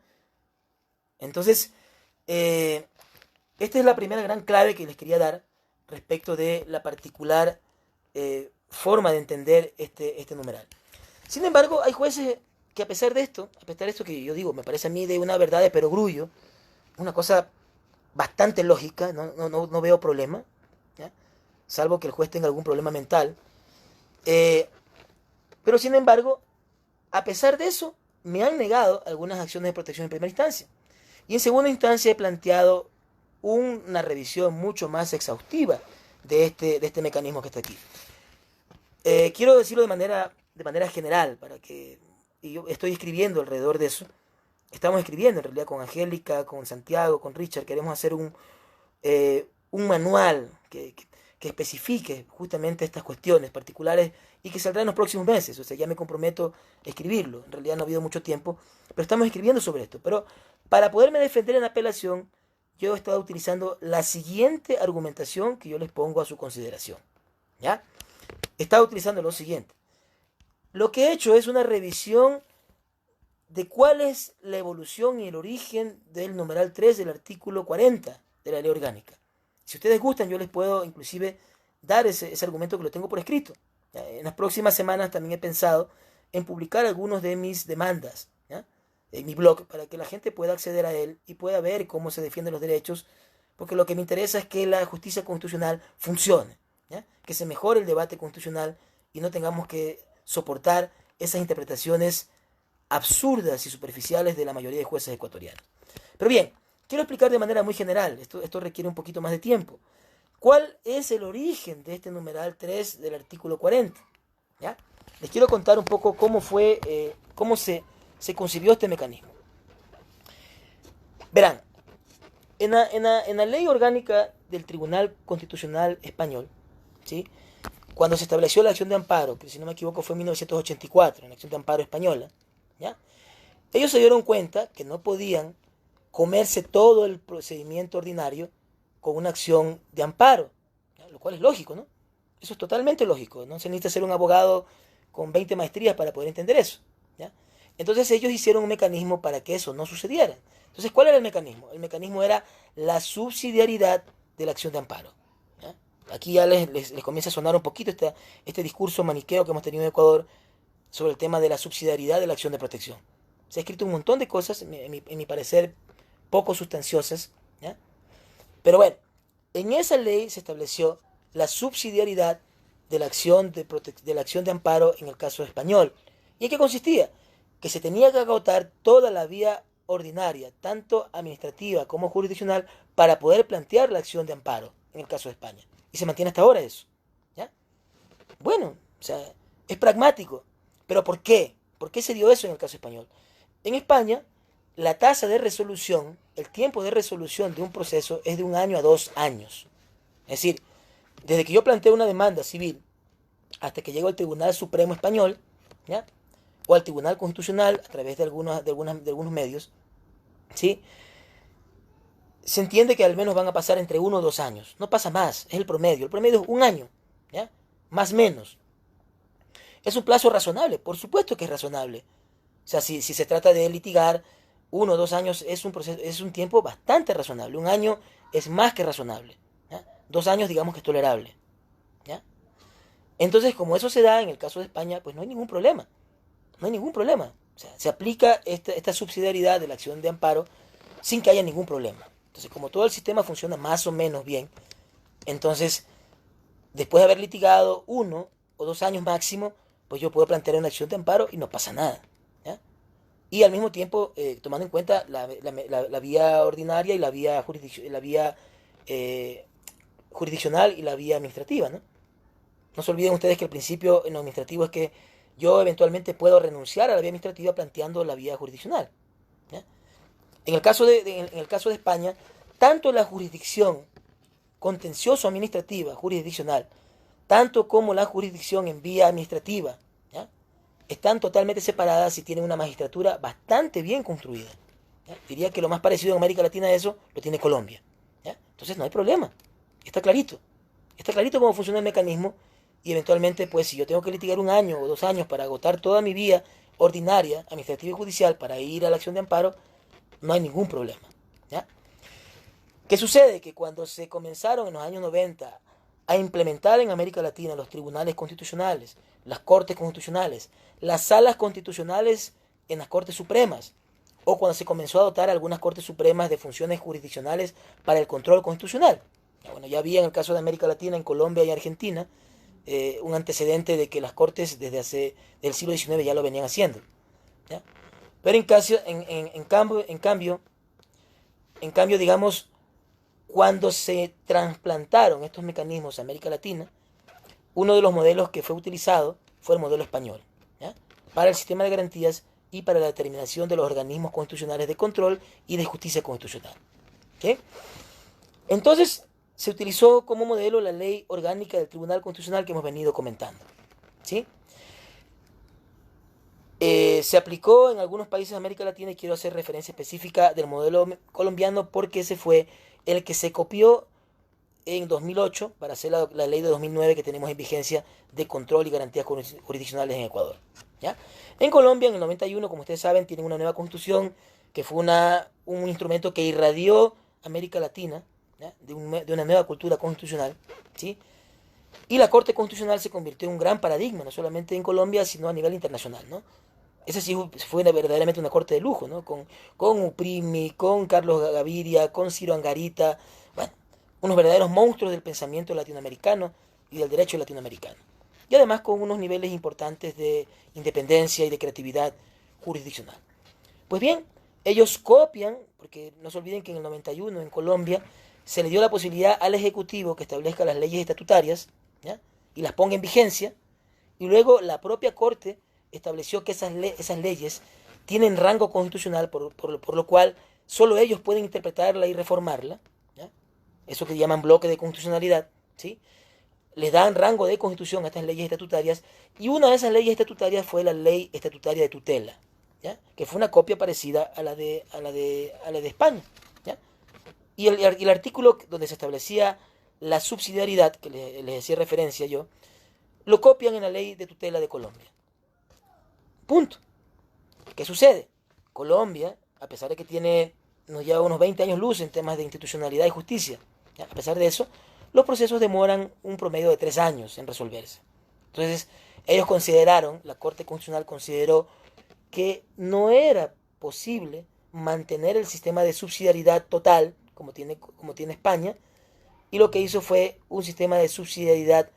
Entonces, esta es la primera gran clave que les quería dar respecto de la particular forma de entender este numeral. Sin embargo, hay jueces que a pesar de esto que yo digo, me parece a mí de una verdad de perogrullo, una cosa bastante lógica, no veo problema, ¿ya? Salvo que el juez tenga algún problema mental. Pero sin embargo, a pesar de eso, me han negado algunas acciones de protección en primera instancia. Y en segunda instancia he planteado una revisión mucho más exhaustiva de este mecanismo que está aquí. Quiero decirlo de manera general, y yo estoy escribiendo alrededor de eso. Estamos escribiendo en realidad con Angélica, con Santiago, con Richard. Queremos hacer un manual que especifique justamente estas cuestiones particulares y que saldrá en los próximos meses. O sea, ya me comprometo a escribirlo. En realidad no ha habido mucho tiempo, pero estamos escribiendo sobre esto. Pero para poderme defender en apelación, yo he estado utilizando la siguiente argumentación que yo les pongo a su consideración. ¿Ya? He estado utilizando lo siguiente. Lo que he hecho es una revisión de cuál es la evolución y el origen del numeral 3 del artículo 40 de la ley orgánica. Si ustedes gustan, yo les puedo inclusive dar ese argumento que lo tengo por escrito. En las próximas semanas también he pensado en publicar algunos de mis demandas, ¿ya? En mi blog, para que la gente pueda acceder a él y pueda ver cómo se defienden los derechos, porque lo que me interesa es que la justicia constitucional funcione, ¿ya? Que se mejore el debate constitucional y no tengamos que soportar esas interpretaciones absurdas y superficiales de la mayoría de jueces ecuatorianos. Pero bien, quiero explicar de manera muy general, esto requiere un poquito más de tiempo. ¿Cuál es el origen de este numeral 3 del artículo 40? ¿Ya? Les quiero contar un poco cómo se concibió este mecanismo. Verán, en la ley orgánica del Tribunal Constitucional Español, ¿sí? Cuando se estableció la acción de amparo, que si no me equivoco fue en 1984, la acción de amparo española, ¿ya? Ellos se dieron cuenta que no podían comerse todo el procedimiento ordinario con una acción de amparo, ¿ya? Lo cual es lógico, ¿no? Eso es totalmente lógico, no se necesita ser un abogado con 20 maestrías para poder entender eso, ¿ya? Entonces ellos hicieron un mecanismo para que eso no sucediera. Entonces, ¿cuál era el mecanismo? El mecanismo era la subsidiariedad de la acción de amparo, ¿ya? Aquí ya les comienza a sonar un poquito este discurso maniqueo que hemos tenido en Ecuador sobre el tema de la subsidiariedad de la acción de protección. Se ha escrito un montón de cosas, en mi parecer, poco sustanciosas, ¿ya? Pero bueno, en esa ley se estableció la subsidiariedad de la acción de amparo en el caso español. ¿Y en qué consistía? Que se tenía que agotar toda la vía ordinaria, tanto administrativa como jurisdiccional, para poder plantear la acción de amparo en el caso de España. Y se mantiene hasta ahora eso. ¿Ya? Bueno, o sea, es pragmático. ¿Pero por qué? ¿Por qué se dio eso en el caso español? En España, la tasa de resolución, el tiempo de resolución de un proceso es de 1 año a 2 años. Es decir, desde que yo planteo una demanda civil hasta que llego al Tribunal Supremo Español, ¿ya? O al Tribunal Constitucional a través de algunos medios, ¿sí? Se entiende que al menos van a pasar entre 1 o 2 años. No pasa más, es el promedio. El promedio es 1 año, ¿ya? Más o menos. ¿Es un plazo razonable? Por supuesto que es razonable. O sea, si se trata de litigar, 1 o 2 años es un tiempo bastante razonable. 1 año es más que razonable. ¿Ya? 2 años digamos que es tolerable. ¿Ya? Entonces, como eso se da en el caso de España, pues no hay ningún problema. No hay ningún problema. O sea, se aplica esta subsidiariedad de la acción de amparo sin que haya ningún problema. Entonces, como todo el sistema funciona más o menos bien, entonces, después de haber litigado 1 o 2 años máximo, pues yo puedo plantear una acción de amparo y no pasa nada. ¿Ya? Y al mismo tiempo, tomando en cuenta la vía ordinaria y la vía jurisdiccional y la vía administrativa, ¿no? No se olviden ustedes que el principio en lo administrativo es que yo eventualmente puedo renunciar a la vía administrativa planteando la vía jurisdiccional. ¿Ya? En el caso de España, tanto la jurisdicción contencioso administrativa, jurisdiccional, tanto como la jurisdicción en vía administrativa, ¿ya? Están totalmente separadas y tienen una magistratura bastante bien construida. ¿Ya? Diría que lo más parecido en América Latina a eso lo tiene Colombia. ¿Ya? Entonces no hay problema. Está clarito. Está clarito cómo funciona el mecanismo y eventualmente, pues si yo tengo que litigar 1 año o 2 años para agotar toda mi vía ordinaria, administrativa y judicial para ir a la acción de amparo, no hay ningún problema. ¿Ya? ¿Qué sucede? Que cuando se comenzaron en los años 90 a implementar en América Latina los tribunales constitucionales, las cortes constitucionales, las salas constitucionales en las cortes supremas, o cuando se comenzó a dotar algunas cortes supremas de funciones jurisdiccionales para el control constitucional. Bueno, ya había en el caso de América Latina, en Colombia y Argentina, un antecedente de que las cortes desde el siglo XIX ya lo venían haciendo. ¿Ya? Pero en cambio, digamos, cuando se trasplantaron estos mecanismos a América Latina, uno de los modelos que fue utilizado fue el modelo español, ¿ya? Para el sistema de garantías y para la determinación de los organismos constitucionales de control y de justicia constitucional. ¿Okay? Entonces, se utilizó como modelo la ley orgánica del Tribunal Constitucional que hemos venido comentando. ¿Sí? Se aplicó en algunos países de América Latina y quiero hacer referencia específica del modelo colombiano porque ese fue el que se copió en 2008 para hacer la ley de 2009 que tenemos en vigencia de control y garantías jurisdiccionales en Ecuador. ¿Ya? En Colombia, en el 91, como ustedes saben, tienen una nueva constitución que fue un instrumento que irradió América Latina, ¿ya? De una nueva cultura constitucional, ¿sí? Y la Corte Constitucional se convirtió en un gran paradigma, no solamente en Colombia, sino a nivel internacional, ¿no? Esa sí fue verdaderamente una corte de lujo, ¿no? Con Uprimi, con Carlos Gaviria, con Ciro Angarita, bueno, unos verdaderos monstruos del pensamiento latinoamericano y del derecho latinoamericano. Y además con unos niveles importantes de independencia y de creatividad jurisdiccional. Pues bien, ellos copian, porque no se olviden que en el 91 en Colombia se le dio la posibilidad al Ejecutivo que establezca las leyes estatutarias, ¿ya? Y las ponga en vigencia, y luego la propia Corte estableció que esas leyes tienen rango constitucional, por lo cual solo ellos pueden interpretarla y reformarla, ¿ya? Eso que llaman bloque de constitucionalidad, ¿sí? Les dan rango de constitución a estas leyes estatutarias, y una de esas leyes estatutarias fue la ley estatutaria de tutela, ¿ya? Que fue una copia parecida a la de España, ¿ya? Y el artículo donde se establecía la subsidiariedad, que les hacía referencia yo, lo copian en la ley de tutela de Colombia. Punto. ¿Qué sucede? Colombia, a pesar de que nos lleva unos 20 años luz en temas de institucionalidad y justicia, ¿ya? A pesar de eso, los procesos demoran un promedio de 3 años en resolverse. Entonces, la Corte Constitucional consideró que no era posible mantener el sistema de subsidiariedad total, como tiene España, y lo que hizo fue un sistema de subsidiariedad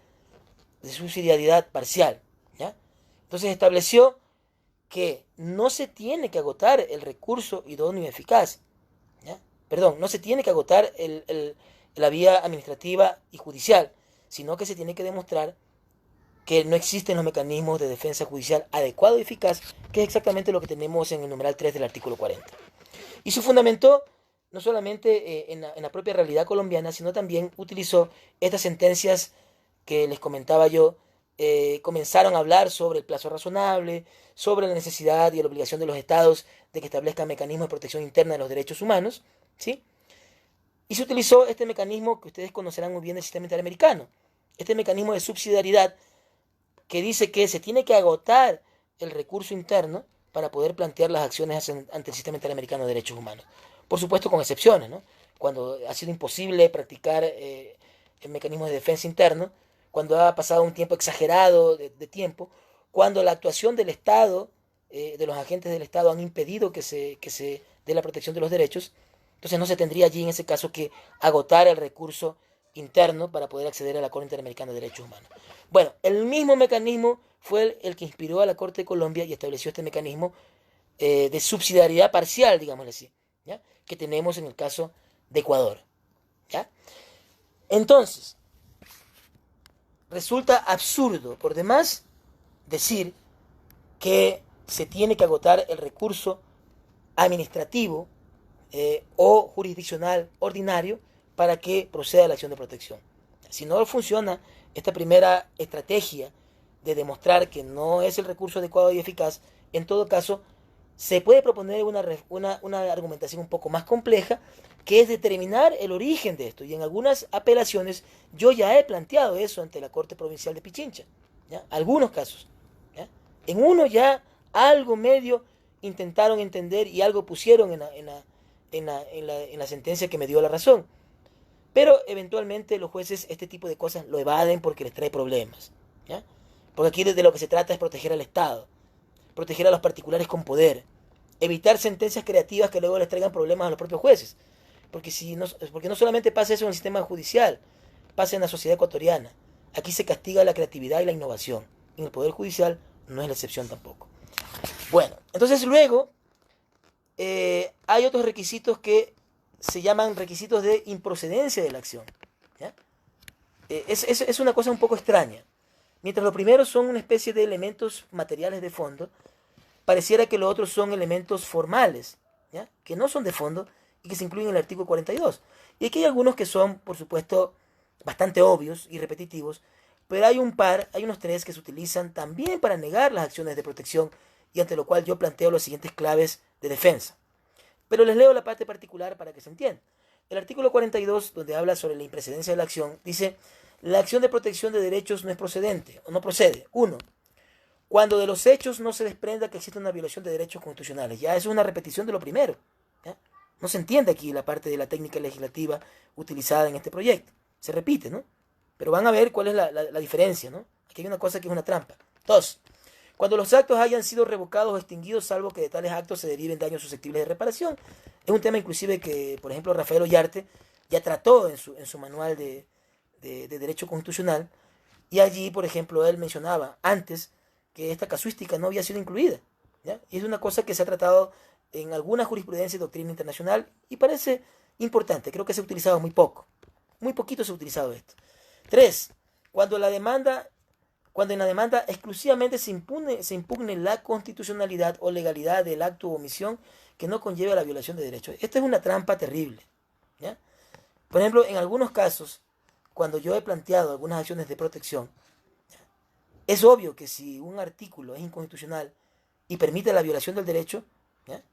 parcial, ¿ya? Entonces estableció que no se tiene que agotar el recurso idóneo y eficaz, ¿ya? Perdón, no se tiene que agotar la vía administrativa y judicial, sino que se tiene que demostrar que no existen los mecanismos de defensa judicial adecuado y eficaz, que es exactamente lo que tenemos en el numeral 3 del artículo 40. Y su fundamento no solamente en la propia realidad colombiana, sino también utilizó estas sentencias que les comentaba yo, comenzaron a hablar sobre el plazo razonable, sobre la necesidad y la obligación de los estados de que establezcan mecanismos de protección interna de los derechos humanos, ¿sí? Y se utilizó este mecanismo que ustedes conocerán muy bien del sistema interamericano, este mecanismo de subsidiariedad que dice que se tiene que agotar el recurso interno para poder plantear las acciones ante el sistema interamericano de derechos humanos. Por supuesto con excepciones, ¿no? Cuando ha sido imposible practicar el mecanismo de defensa interno, cuando ha pasado un tiempo exagerado de tiempo, cuando la actuación del Estado, de los agentes del Estado han impedido que se dé la protección de los derechos, entonces no se tendría allí en ese caso que agotar el recurso interno para poder acceder a la Corte Interamericana de Derechos Humanos. Bueno, el mismo mecanismo fue el que inspiró a la Corte de Colombia y estableció este mecanismo de subsidiariedad parcial, digámosle así, ¿ya? Que tenemos en el caso de Ecuador, ¿ya? Entonces, resulta absurdo por demás decir que se tiene que agotar el recurso administrativo o jurisdiccional ordinario para que proceda la acción de protección. Si no funciona esta primera estrategia de demostrar que no es el recurso adecuado y eficaz, en todo caso se puede proponer una argumentación un poco más compleja, que es determinar el origen de esto. Y en algunas apelaciones yo ya he planteado eso ante la Corte Provincial de Pichincha, ¿ya? Algunos casos, ¿ya? En uno ya algo medio intentaron entender y algo pusieron en la sentencia que me dio la razón. Pero eventualmente los jueces este tipo de cosas lo evaden porque les trae problemas, ¿ya? Porque aquí de lo que se trata es proteger al Estado, proteger a los particulares con poder, evitar sentencias creativas que luego les traigan problemas a los propios jueces. Porque no solamente pasa eso en el sistema judicial, pasa en la sociedad ecuatoriana. Aquí se castiga la creatividad y la innovación. En el Poder Judicial no es la excepción tampoco. Bueno, entonces luego hay otros requisitos que se llaman requisitos de improcedencia de la acción, ¿ya? Es una cosa un poco extraña. Mientras los primeros son una especie de elementos materiales de fondo, pareciera que los otros son elementos formales, ¿ya? Que no son de fondo y que se incluyen en el artículo 42. Y aquí hay algunos que son, por supuesto, bastante obvios y repetitivos, pero hay unos tres que se utilizan también para negar las acciones de protección y ante lo cual yo planteo las siguientes claves de defensa. Pero les leo la parte particular para que se entienda. El artículo 42, donde habla sobre la imprecedencia de la acción, dice: la acción de protección de derechos no es procedente o no procede. 1. Cuando de los hechos no se desprenda que existe una violación de derechos constitucionales. Ya eso es una repetición de lo primero, ¿ya? No se entiende aquí la parte de la técnica legislativa utilizada en este proyecto. Se repite, ¿no? Pero van a ver cuál es la diferencia, ¿no? Aquí hay una cosa que es una trampa. 2. Cuando los actos hayan sido revocados o extinguidos, salvo que de tales actos se deriven daños susceptibles de reparación. Es un tema inclusive que, por ejemplo, Rafael Ollarte ya trató en su manual de Derecho Constitucional, y allí, por ejemplo, él mencionaba antes que esta casuística no había sido incluida, ¿ya? Y es una cosa que se ha tratado en alguna jurisprudencia y doctrina internacional y parece importante. Creo que se ha utilizado muy poco. Muy poquito se ha utilizado esto. 3. Cuando en la demanda exclusivamente se impugne la constitucionalidad o legalidad del acto o omisión que no conlleve a la violación de derechos. Esta es una trampa terrible, ¿ya? Por ejemplo, en algunos casos, cuando yo he planteado algunas acciones de protección, ¿ya? Es obvio que si un artículo es inconstitucional y permite la violación del derecho, ¿ya?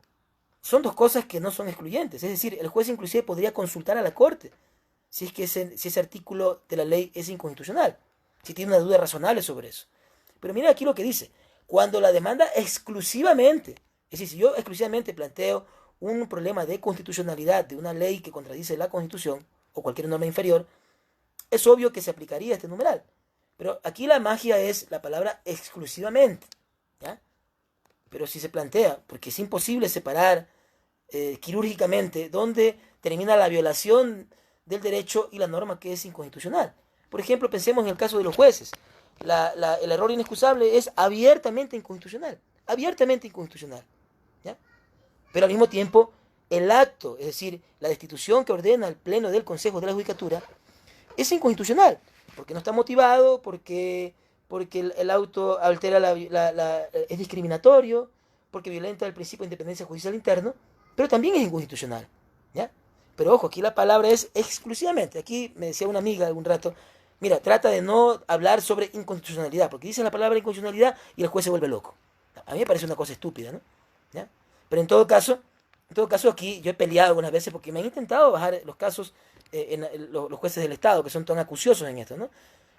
Son dos cosas que no son excluyentes. Es decir, el juez inclusive podría consultar a la Corte si es que ese artículo de la ley es inconstitucional, si tiene una duda razonable sobre eso. Pero mira aquí lo que dice: cuando la demanda exclusivamente, es decir, si yo exclusivamente planteo un problema de constitucionalidad de una ley que contradice la Constitución o cualquier norma inferior, es obvio que se aplicaría este numeral. Pero aquí la magia es la palabra exclusivamente, ¿ya? Pero si se plantea, porque es imposible separar quirúrgicamente dónde termina la violación del derecho y la norma que es inconstitucional. Por ejemplo, pensemos en el caso de los jueces. El error inexcusable es abiertamente inconstitucional. abiertamente inconstitucional, ¿ya? Pero al mismo tiempo, el acto, es decir, la destitución que ordena el Pleno del Consejo de la Judicatura, es inconstitucional, porque no está motivado, porque el auto altera es discriminatorio, porque violenta el principio de independencia judicial interno, pero también es inconstitucional, ¿ya? Pero ojo, aquí la palabra es exclusivamente. Aquí me decía una amiga algún rato, mira, trata de no hablar sobre inconstitucionalidad, porque dice la palabra inconstitucionalidad y el juez se vuelve loco. A mí me parece una cosa estúpida, ¿no? ¿Ya? Pero en todo caso aquí yo he peleado algunas veces porque me han intentado bajar los casos los jueces del Estado, que son tan acuciosos en esto, ¿no?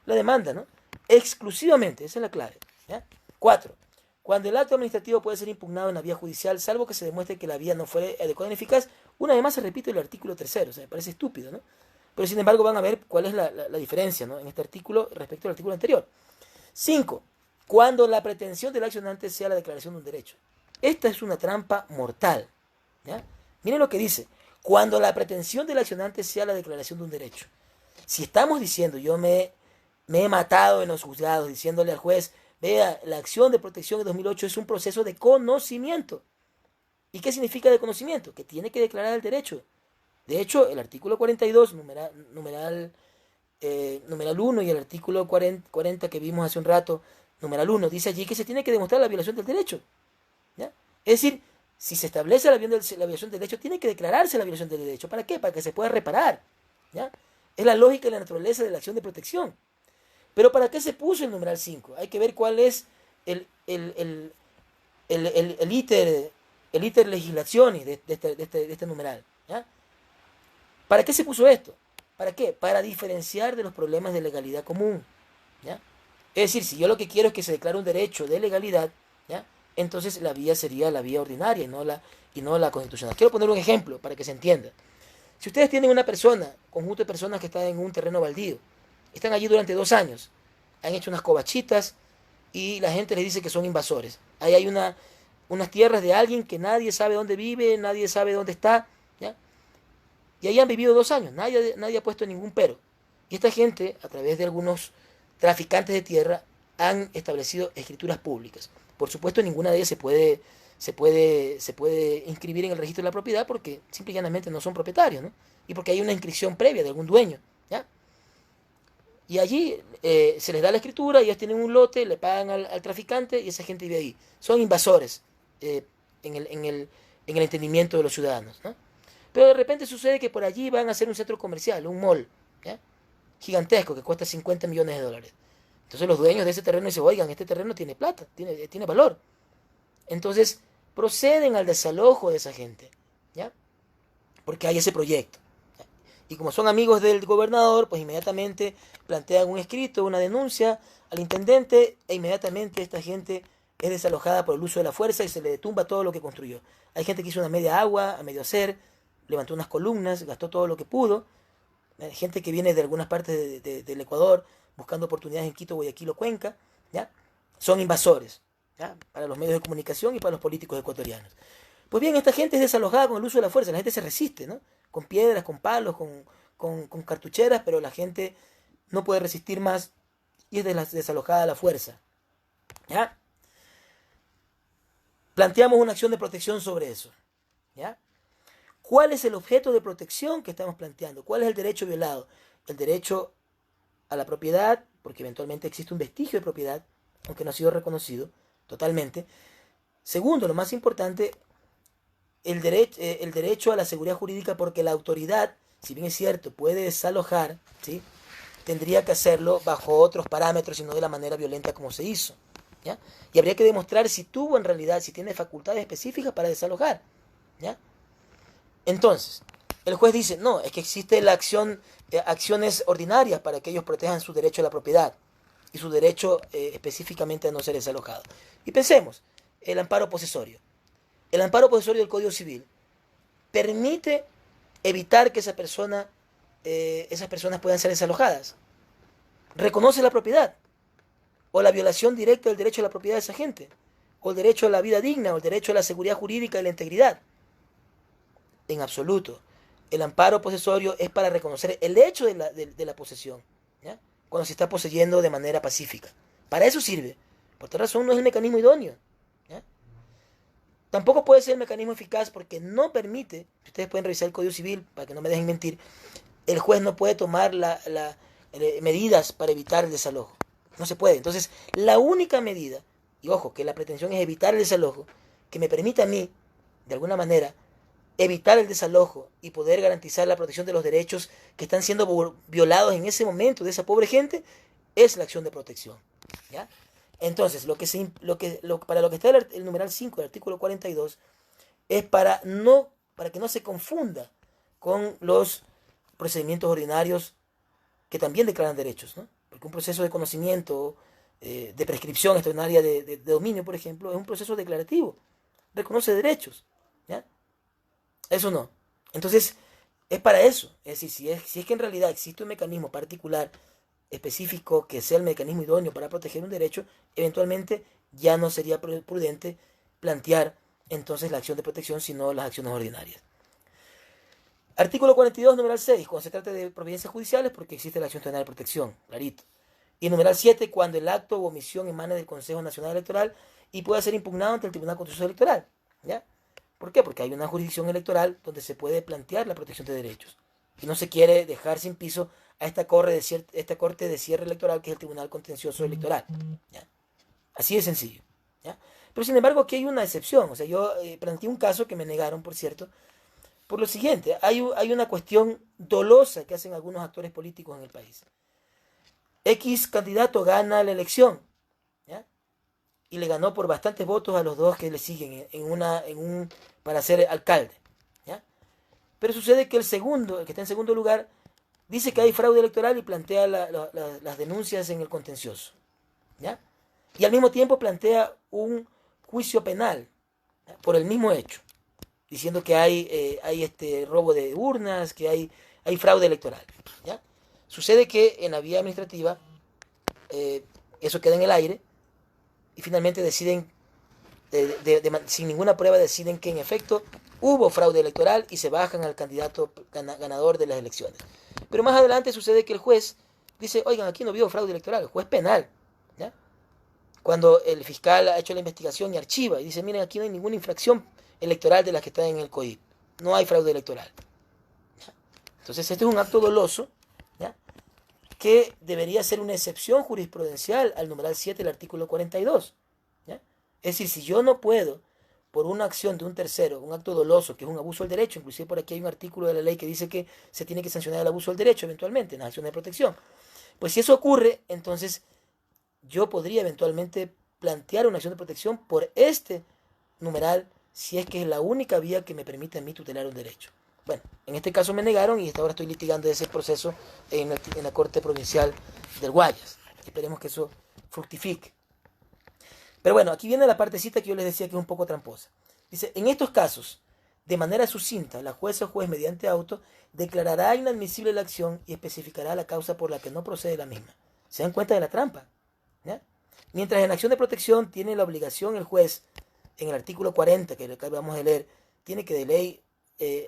La demanda, ¿no? Exclusivamente, esa es la clave, ¿ya? 4. Cuando el acto administrativo puede ser impugnado en la vía judicial, salvo que se demuestre que la vía no fue adecuada ni eficaz, una vez más se repite el artículo 3º, o sea, me parece estúpido, ¿no? Pero sin embargo van a ver cuál es la diferencia, ¿no? En este artículo respecto al artículo anterior. 5. Cuando la pretensión del accionante sea la declaración de un derecho. Esta es una trampa mortal, ¿ya? Miren lo que dice. Cuando la pretensión del accionante sea la declaración de un derecho. Si estamos diciendo, yo me he matado en los juzgados diciéndole al juez, vea, la acción de protección de 2008 es un proceso de conocimiento. ¿Y qué significa de conocimiento? Que tiene que declarar el derecho. De hecho, el artículo 42, numeral 1 y el artículo 40 que vimos hace un rato, numeral 1, dice allí que se tiene que demostrar la violación del derecho, ¿ya? Es decir, si se establece la violación del derecho, tiene que declararse la violación del derecho. ¿Para qué? Para que se pueda reparar, ¿ya? Es la lógica y la naturaleza de la acción de protección. Pero ¿para qué se puso el numeral 5? Hay que ver cuál es el iter legislaciones de este numeral, ¿ya? ¿Para qué se puso esto? ¿Para qué? Para diferenciar de los problemas de legalidad común, ¿ya? Es decir, si yo lo que quiero es que se declare un derecho de legalidad, ¿ya? Entonces la vía sería la vía ordinaria y no la constitucional. Quiero poner un ejemplo para que se entienda. Si ustedes tienen una persona, conjunto de personas que están en un terreno baldío, están allí durante 2 años, han hecho unas covachitas y la gente les dice que son invasores. Ahí hay unas tierras de alguien que nadie sabe dónde vive, nadie sabe dónde está, ¿ya? Y ahí han vivido 2 años, nadie ha puesto ningún pero. Y esta gente, a través de algunos traficantes de tierra, han establecido escrituras públicas. Por supuesto, ninguna de ellas se puede inscribir en el registro de la propiedad porque simple y llanamente no son propietarios, ¿no? Y porque hay una inscripción previa de algún dueño, ¿ya? Y allí se les da la escritura, ellos tienen un lote, le pagan al traficante y esa gente vive ahí. Son invasores en el entendimiento de los ciudadanos, ¿no? Pero de repente sucede que por allí van a hacer un centro comercial, un mall, ¿ya? Gigantesco que cuesta 50 millones de dólares. Entonces los dueños de ese terreno dicen, oigan, este terreno tiene plata, tiene valor. Entonces proceden al desalojo de esa gente, ¿ya? Porque hay ese proyecto. ¿Ya? Y como son amigos del gobernador, pues inmediatamente plantean un escrito, una denuncia al intendente e inmediatamente esta gente es desalojada por el uso de la fuerza y se le detumba todo lo que construyó. Hay gente que hizo una media agua, a medio hacer, levantó unas columnas, gastó todo lo que pudo. Hay gente que viene de algunas partes del Ecuador buscando oportunidades en Quito, Guayaquil o Cuenca, ¿ya? Son invasores, ¿ya? Para los medios de comunicación y para los políticos ecuatorianos. Pues bien, esta gente es desalojada con el uso de la fuerza, la gente se resiste, ¿no? Con piedras, con palos, con cartucheras, pero la gente no puede resistir más y es desalojada a la fuerza, ¿ya? Planteamos una acción de protección sobre eso, ¿ya? ¿Cuál es el objeto de protección que estamos planteando? ¿Cuál es el derecho violado? El derecho a la propiedad, porque eventualmente existe un vestigio de propiedad, aunque no ha sido reconocido totalmente. Segundo, lo más importante, el derecho a la seguridad jurídica, porque la autoridad, si bien es cierto, puede desalojar, ¿sí? Tendría que hacerlo bajo otros parámetros y no de la manera violenta como se hizo, ¿ya? Y habría que demostrar si tuvo en realidad, si tiene facultades específicas para desalojar, ¿ya? Entonces, el juez dice, no, es que existe acciones ordinarias para que ellos protejan su derecho a la propiedad y su derecho específicamente a no ser desalojado. Y pensemos, el amparo posesorio. El amparo posesorio del Código Civil permite evitar que esas personas puedan ser desalojadas. Reconoce la propiedad o la violación directa del derecho a la propiedad de esa gente, o el derecho a la vida digna, o el derecho a la seguridad jurídica y la integridad. En absoluto. El amparo posesorio es para reconocer el hecho de la posesión, ¿ya? Cuando se está poseyendo de manera pacífica. Para eso sirve. Por tal razón no es el mecanismo idóneo, ¿ya? Tampoco puede ser el mecanismo eficaz porque no permite, ustedes pueden revisar el Código Civil para que no me dejen mentir, el juez no puede tomar medidas para evitar el desalojo. No se puede. Entonces, la única medida, y ojo, que la pretensión es evitar el desalojo, que me permita a mí, de alguna manera, evitar el desalojo y poder garantizar la protección de los derechos que están siendo violados en ese momento de esa pobre gente, es la acción de protección. ¿Ya? Entonces, para lo que está el numeral 5 del artículo 42 es para que no se confunda con los procedimientos ordinarios que también declaran derechos, ¿no? Porque un proceso de conocimiento, de prescripción extraordinaria de dominio, por ejemplo, es un proceso declarativo, reconoce derechos, ¿ya? Eso no. Entonces, es para eso. Es decir, si es que en realidad existe un mecanismo particular, específico, que sea el mecanismo idóneo para proteger un derecho, eventualmente ya no sería prudente plantear entonces la acción de protección, sino las acciones ordinarias. Artículo 42, numeral 6, cuando se trata de providencias judiciales, porque existe la acción extraordinaria de protección, clarito. Y numeral 7, cuando el acto o omisión emane del Consejo Nacional Electoral y pueda ser impugnado ante el Tribunal Contencioso Electoral. ¿Ya? ¿Por qué? Porque hay una jurisdicción electoral donde se puede plantear la protección de derechos. Y no se quiere dejar sin piso a esta corte de cierre electoral que es el Tribunal Contencioso Electoral. ¿Ya? Así de sencillo. ¿Ya? Pero sin embargo aquí hay una excepción. O sea, yo planteé un caso que me negaron, por cierto, por lo siguiente. Hay una cuestión dolosa que hacen algunos actores políticos en el país. X candidato gana la elección, ¿ya? Y le ganó por bastantes votos a los dos que le siguen para ser alcalde, ¿ya? Pero sucede que el que está en segundo lugar, dice que hay fraude electoral y plantea las denuncias en el contencioso, ¿ya? Y al mismo tiempo plantea un juicio penal, ¿ya? Por el mismo hecho, diciendo que hay robo de urnas, que hay fraude electoral, ¿ya? Sucede que en la vía administrativa eso queda en el aire y finalmente deciden, sin ninguna prueba, deciden que en efecto hubo fraude electoral y se bajan al candidato ganador de las elecciones. Pero más adelante sucede que el juez dice, oigan, aquí no hubo fraude electoral, el juez penal, ¿ya? Cuando el fiscal ha hecho la investigación y archiva y dice, miren, aquí no hay ninguna infracción electoral de las que están en el COIP, no hay fraude electoral, ¿ya? Entonces este es un acto doloso, ¿ya? Que debería ser una excepción jurisprudencial al numeral 7 del artículo 42, ¿ya? Es decir, si yo no puedo, por una acción de un tercero, un acto doloso, que es un abuso del derecho, inclusive por aquí hay un artículo de la ley que dice que se tiene que sancionar el abuso del derecho eventualmente en las acciones de protección. Pues si eso ocurre, entonces yo podría eventualmente plantear una acción de protección por este numeral, si es que es la única vía que me permite a mí tutelar un derecho. Bueno, en este caso me negaron y hasta ahora estoy litigando ese proceso en la Corte Provincial del Guayas. Esperemos que eso fructifique. Pero bueno, aquí viene la partecita que yo les decía que es un poco tramposa. Dice, en estos casos, de manera sucinta, la jueza o juez mediante auto declarará inadmisible la acción y especificará la causa por la que no procede la misma. ¿Se dan cuenta de la trampa? ¿Ya? Mientras en acción de protección tiene la obligación el juez, en el artículo 40 que acabamos de leer, tiene que de ley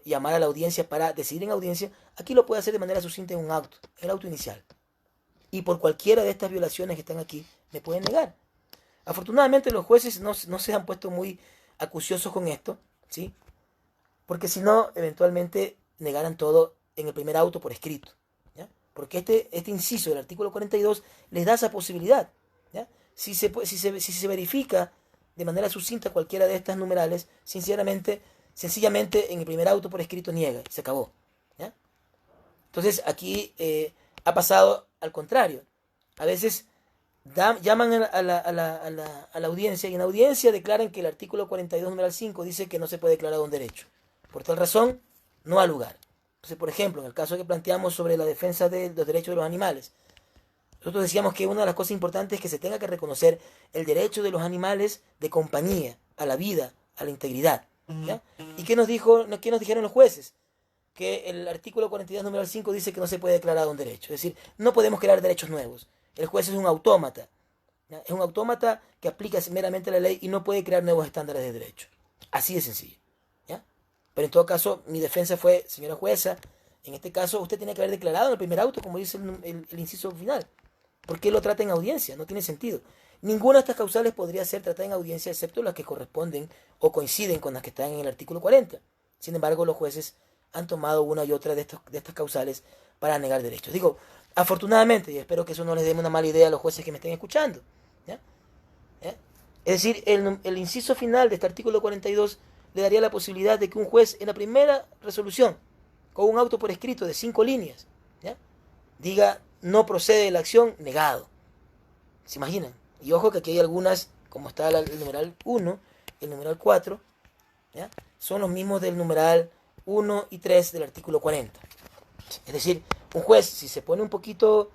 llamar a la audiencia para decidir en audiencia, aquí lo puede hacer de manera sucinta en un auto, en el auto inicial. Y por cualquiera de estas violaciones que están aquí, me pueden negar. Afortunadamente los jueces no se han puesto muy acuciosos con esto, ¿sí? Porque si no, eventualmente negaran todo en el primer auto por escrito, ¿ya? Porque este inciso del artículo 42 les da esa posibilidad, ¿ya? Si se verifica de manera sucinta cualquiera de estas numerales, sencillamente en el primer auto por escrito niega, se acabó, ¿ya? Entonces aquí ha pasado al contrario. A veces llaman a la audiencia y en la audiencia declaran que el artículo 42 numeral 5 dice que no se puede declarar un derecho. Por tal razón, no ha lugar. Entonces, por ejemplo, en el caso que planteamos sobre la defensa de los derechos de los animales, nosotros decíamos que una de las cosas importantes es que se tenga que reconocer el derecho de los animales de compañía, a la vida, a la integridad, ¿ya? ¿Y qué nos dijeron los jueces? Que el artículo 42 numeral 5 dice que no se puede declarar un derecho. Es decir, no podemos crear derechos nuevos. El juez es un autómata, ¿ya? Es un autómata que aplica meramente la ley y no puede crear nuevos estándares de derecho. Así de sencillo, ¿ya? Pero en todo caso, mi defensa fue, señora jueza, en este caso usted tiene que haber declarado en el primer auto, como dice el inciso final. ¿Por qué lo trata en audiencia? No tiene sentido. Ninguna de estas causales podría ser tratada en audiencia excepto las que corresponden o coinciden con las que están en el artículo 40. Sin embargo, los jueces han tomado una y otra de estas causales para negar derechos. Digo, afortunadamente, y espero que eso no les dé una mala idea a los jueces que me estén escuchando. ¿Ya? ¿Ya? Es decir, el inciso final de este artículo 42 le daría la posibilidad de que un juez en la primera resolución, con un auto por escrito de 5 líneas, ¿ya?, diga no procede la acción, negado. ¿Se imaginan? Y ojo que aquí hay algunas, como está el numeral 1, el numeral 4, ¿ya?, son los mismos del numeral 1 y 3 del artículo 40. Es decir, un juez, si se pone un poquito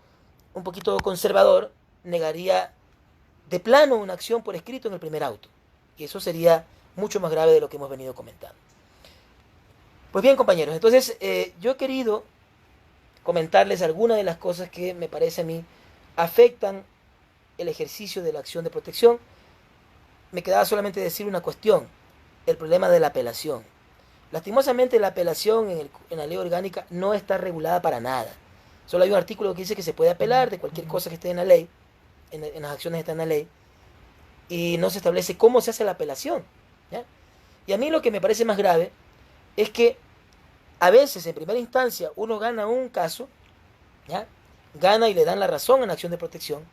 conservador, negaría de plano una acción por escrito en el primer auto. Y eso sería mucho más grave de lo que hemos venido comentando. Pues bien, compañeros, entonces yo he querido comentarles algunas de las cosas que me parece a mí afectan el ejercicio de la acción de protección. Me quedaba solamente decir una cuestión, el problema de la apelación. Lastimosamente la apelación en la ley orgánica no está regulada para nada. Solo hay un artículo que dice que se puede apelar de cualquier cosa que esté en la ley, en las acciones que están en la ley, y no se establece cómo se hace la apelación, ¿ya? Y a mí lo que me parece más grave es que a veces en primera instancia uno gana un caso, ¿ya?, gana y le dan la razón en la acción de protección,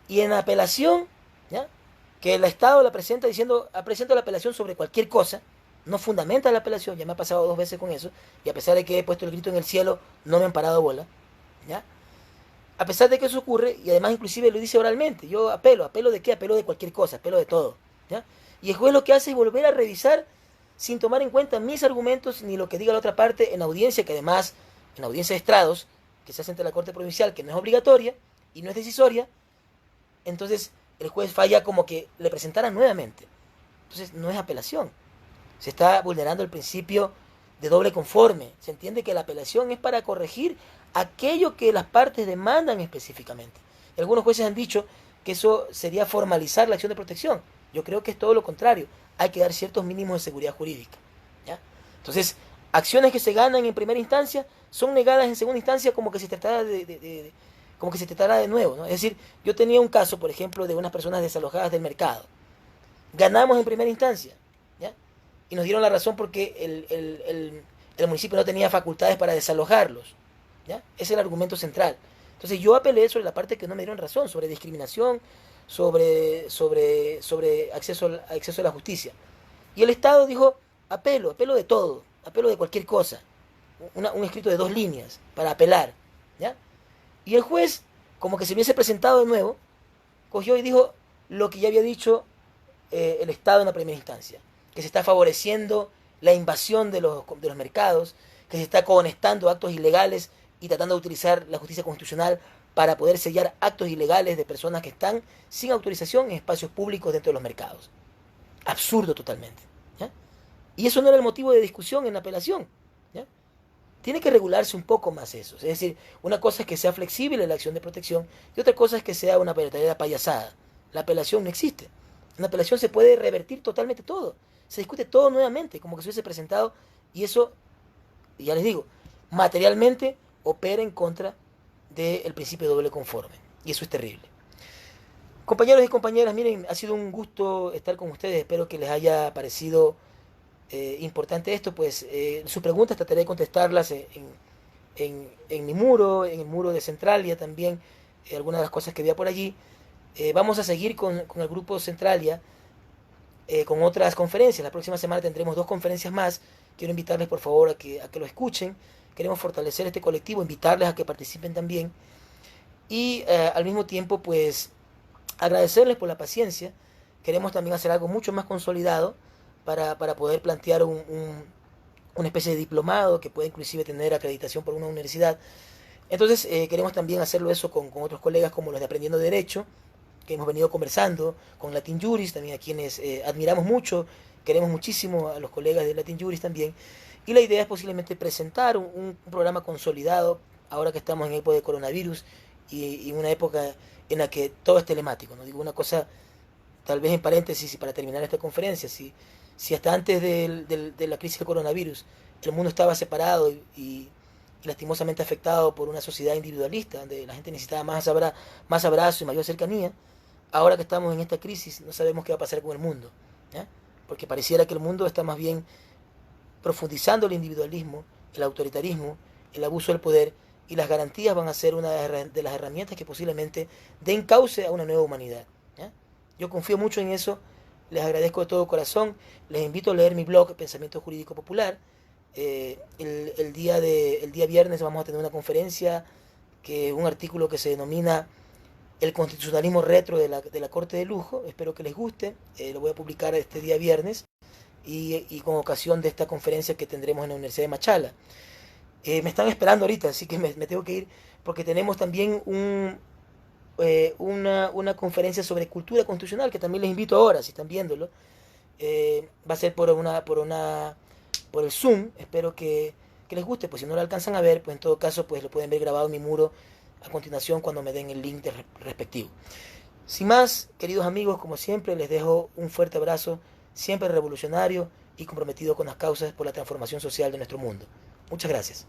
y en la apelación, ¿ya?, que el Estado la presenta diciendo, presenta la apelación sobre cualquier cosa, no fundamenta la apelación, ya me ha pasado 2 veces con eso, y a pesar de que he puesto el grito en el cielo, no me han parado bola, ¿ya? A pesar de que eso ocurre, y además inclusive lo dice oralmente, yo apelo de qué, apelo de cualquier cosa, apelo de todo, ¿ya? Y el juez lo que hace es volver a revisar sin tomar en cuenta mis argumentos ni lo que diga la otra parte en audiencia, que además, en audiencia de estrados, que se hace ante la Corte Provincial, que no es obligatoria y no es decisoria, entonces el juez falla como que le presentara nuevamente. Entonces no es apelación. Se está vulnerando el principio de doble conforme. Se entiende que la apelación es para corregir aquello que las partes demandan específicamente. Y algunos jueces han dicho que eso sería formalizar la acción de protección. Yo creo que es todo lo contrario. Hay que dar ciertos mínimos de seguridad jurídica, ¿ya? Entonces, acciones que se ganan en primera instancia son negadas en segunda instancia como que se tratara como que se tratara de nuevo, ¿no? Es decir, yo tenía un caso, por ejemplo, de unas personas desalojadas del mercado. Ganamos en primera instancia, ¿ya?, y nos dieron la razón porque el municipio no tenía facultades para desalojarlos, ¿ya? Ese es el argumento central. Entonces yo apelé sobre la parte que no me dieron razón, sobre discriminación, sobre acceso a la justicia. Y el Estado dijo, apelo de todo, apelo de cualquier cosa. Un escrito de 2 líneas para apelar, ¿ya? Y el juez, como que se hubiese presentado de nuevo, cogió y dijo lo que ya había dicho el Estado en la primera instancia, que se está favoreciendo la invasión de los mercados, que se está conectando actos ilegales y tratando de utilizar la justicia constitucional para poder sellar actos ilegales de personas que están sin autorización en espacios públicos dentro de los mercados. Absurdo totalmente, ¿ya? Y eso no era el motivo de discusión en la apelación, ¿ya? Tiene que regularse un poco más eso. Es decir, una cosa es que sea flexible la acción de protección y otra cosa es que sea una verdadera payasada. La apelación no existe. En la apelación se puede revertir totalmente todo. Se discute todo nuevamente, como que se hubiese presentado, y eso, ya les digo, materialmente opera en contra del principio de doble conforme. Y eso es terrible. Compañeros y compañeras, miren, ha sido un gusto estar con ustedes. Espero que les haya parecido importante esto. Pues sus preguntas trataré de contestarlas en mi muro, en el muro de Centralia también, algunas de las cosas que vea por allí. Vamos a seguir con el grupo Centralia, con otras conferencias. La próxima semana tendremos 2 conferencias más. Quiero invitarles por favor a que lo escuchen. Queremos fortalecer este colectivo, invitarles a que participen también. Y al mismo tiempo, pues, agradecerles por la paciencia. Queremos también hacer algo mucho más consolidado para poder plantear una especie de diplomado que pueda inclusive tener acreditación por una universidad. Entonces, queremos también hacerlo eso con otros colegas como los de Aprendiendo Derecho, que hemos venido conversando, con Latin Juris, también a quienes admiramos mucho, queremos muchísimo a los colegas de Latin Juris también. Y la idea es posiblemente presentar un programa consolidado, ahora que estamos en época de coronavirus y una época en la que todo es telemático, ¿no? Digo una cosa, tal vez en paréntesis, y para terminar esta conferencia, si hasta antes de la crisis del coronavirus el mundo estaba separado y lastimosamente afectado por una sociedad individualista, donde la gente necesitaba más abrazo y mayor cercanía, ahora que estamos en esta crisis, no sabemos qué va a pasar con el mundo, ¿ya? Porque pareciera que el mundo está más bien profundizando el individualismo, el autoritarismo, el abuso del poder, y las garantías van a ser una de las herramientas que posiblemente den cauce a una nueva humanidad, ¿ya? Yo confío mucho en eso, les agradezco de todo corazón, les invito a leer mi blog Pensamiento Jurídico Popular. El día viernes vamos a tener una conferencia, un artículo que se denomina El constitucionalismo retro de la Corte de Lujo. Espero que les guste, lo voy a publicar este día viernes y con ocasión de esta conferencia que tendremos en la Universidad de Machala. Me están esperando ahorita, así que me tengo que ir porque tenemos también una conferencia sobre cultura constitucional que también les invito ahora, si están viéndolo. Va a ser por el Zoom. Espero que les guste, pues si no lo alcanzan a ver, pues en todo caso pues lo pueden ver grabado en mi muro a continuación cuando me den el link respectivo. Sin más, queridos amigos, como siempre les dejo un fuerte abrazo, siempre revolucionario y comprometido con las causas por la transformación social de nuestro mundo. Muchas gracias.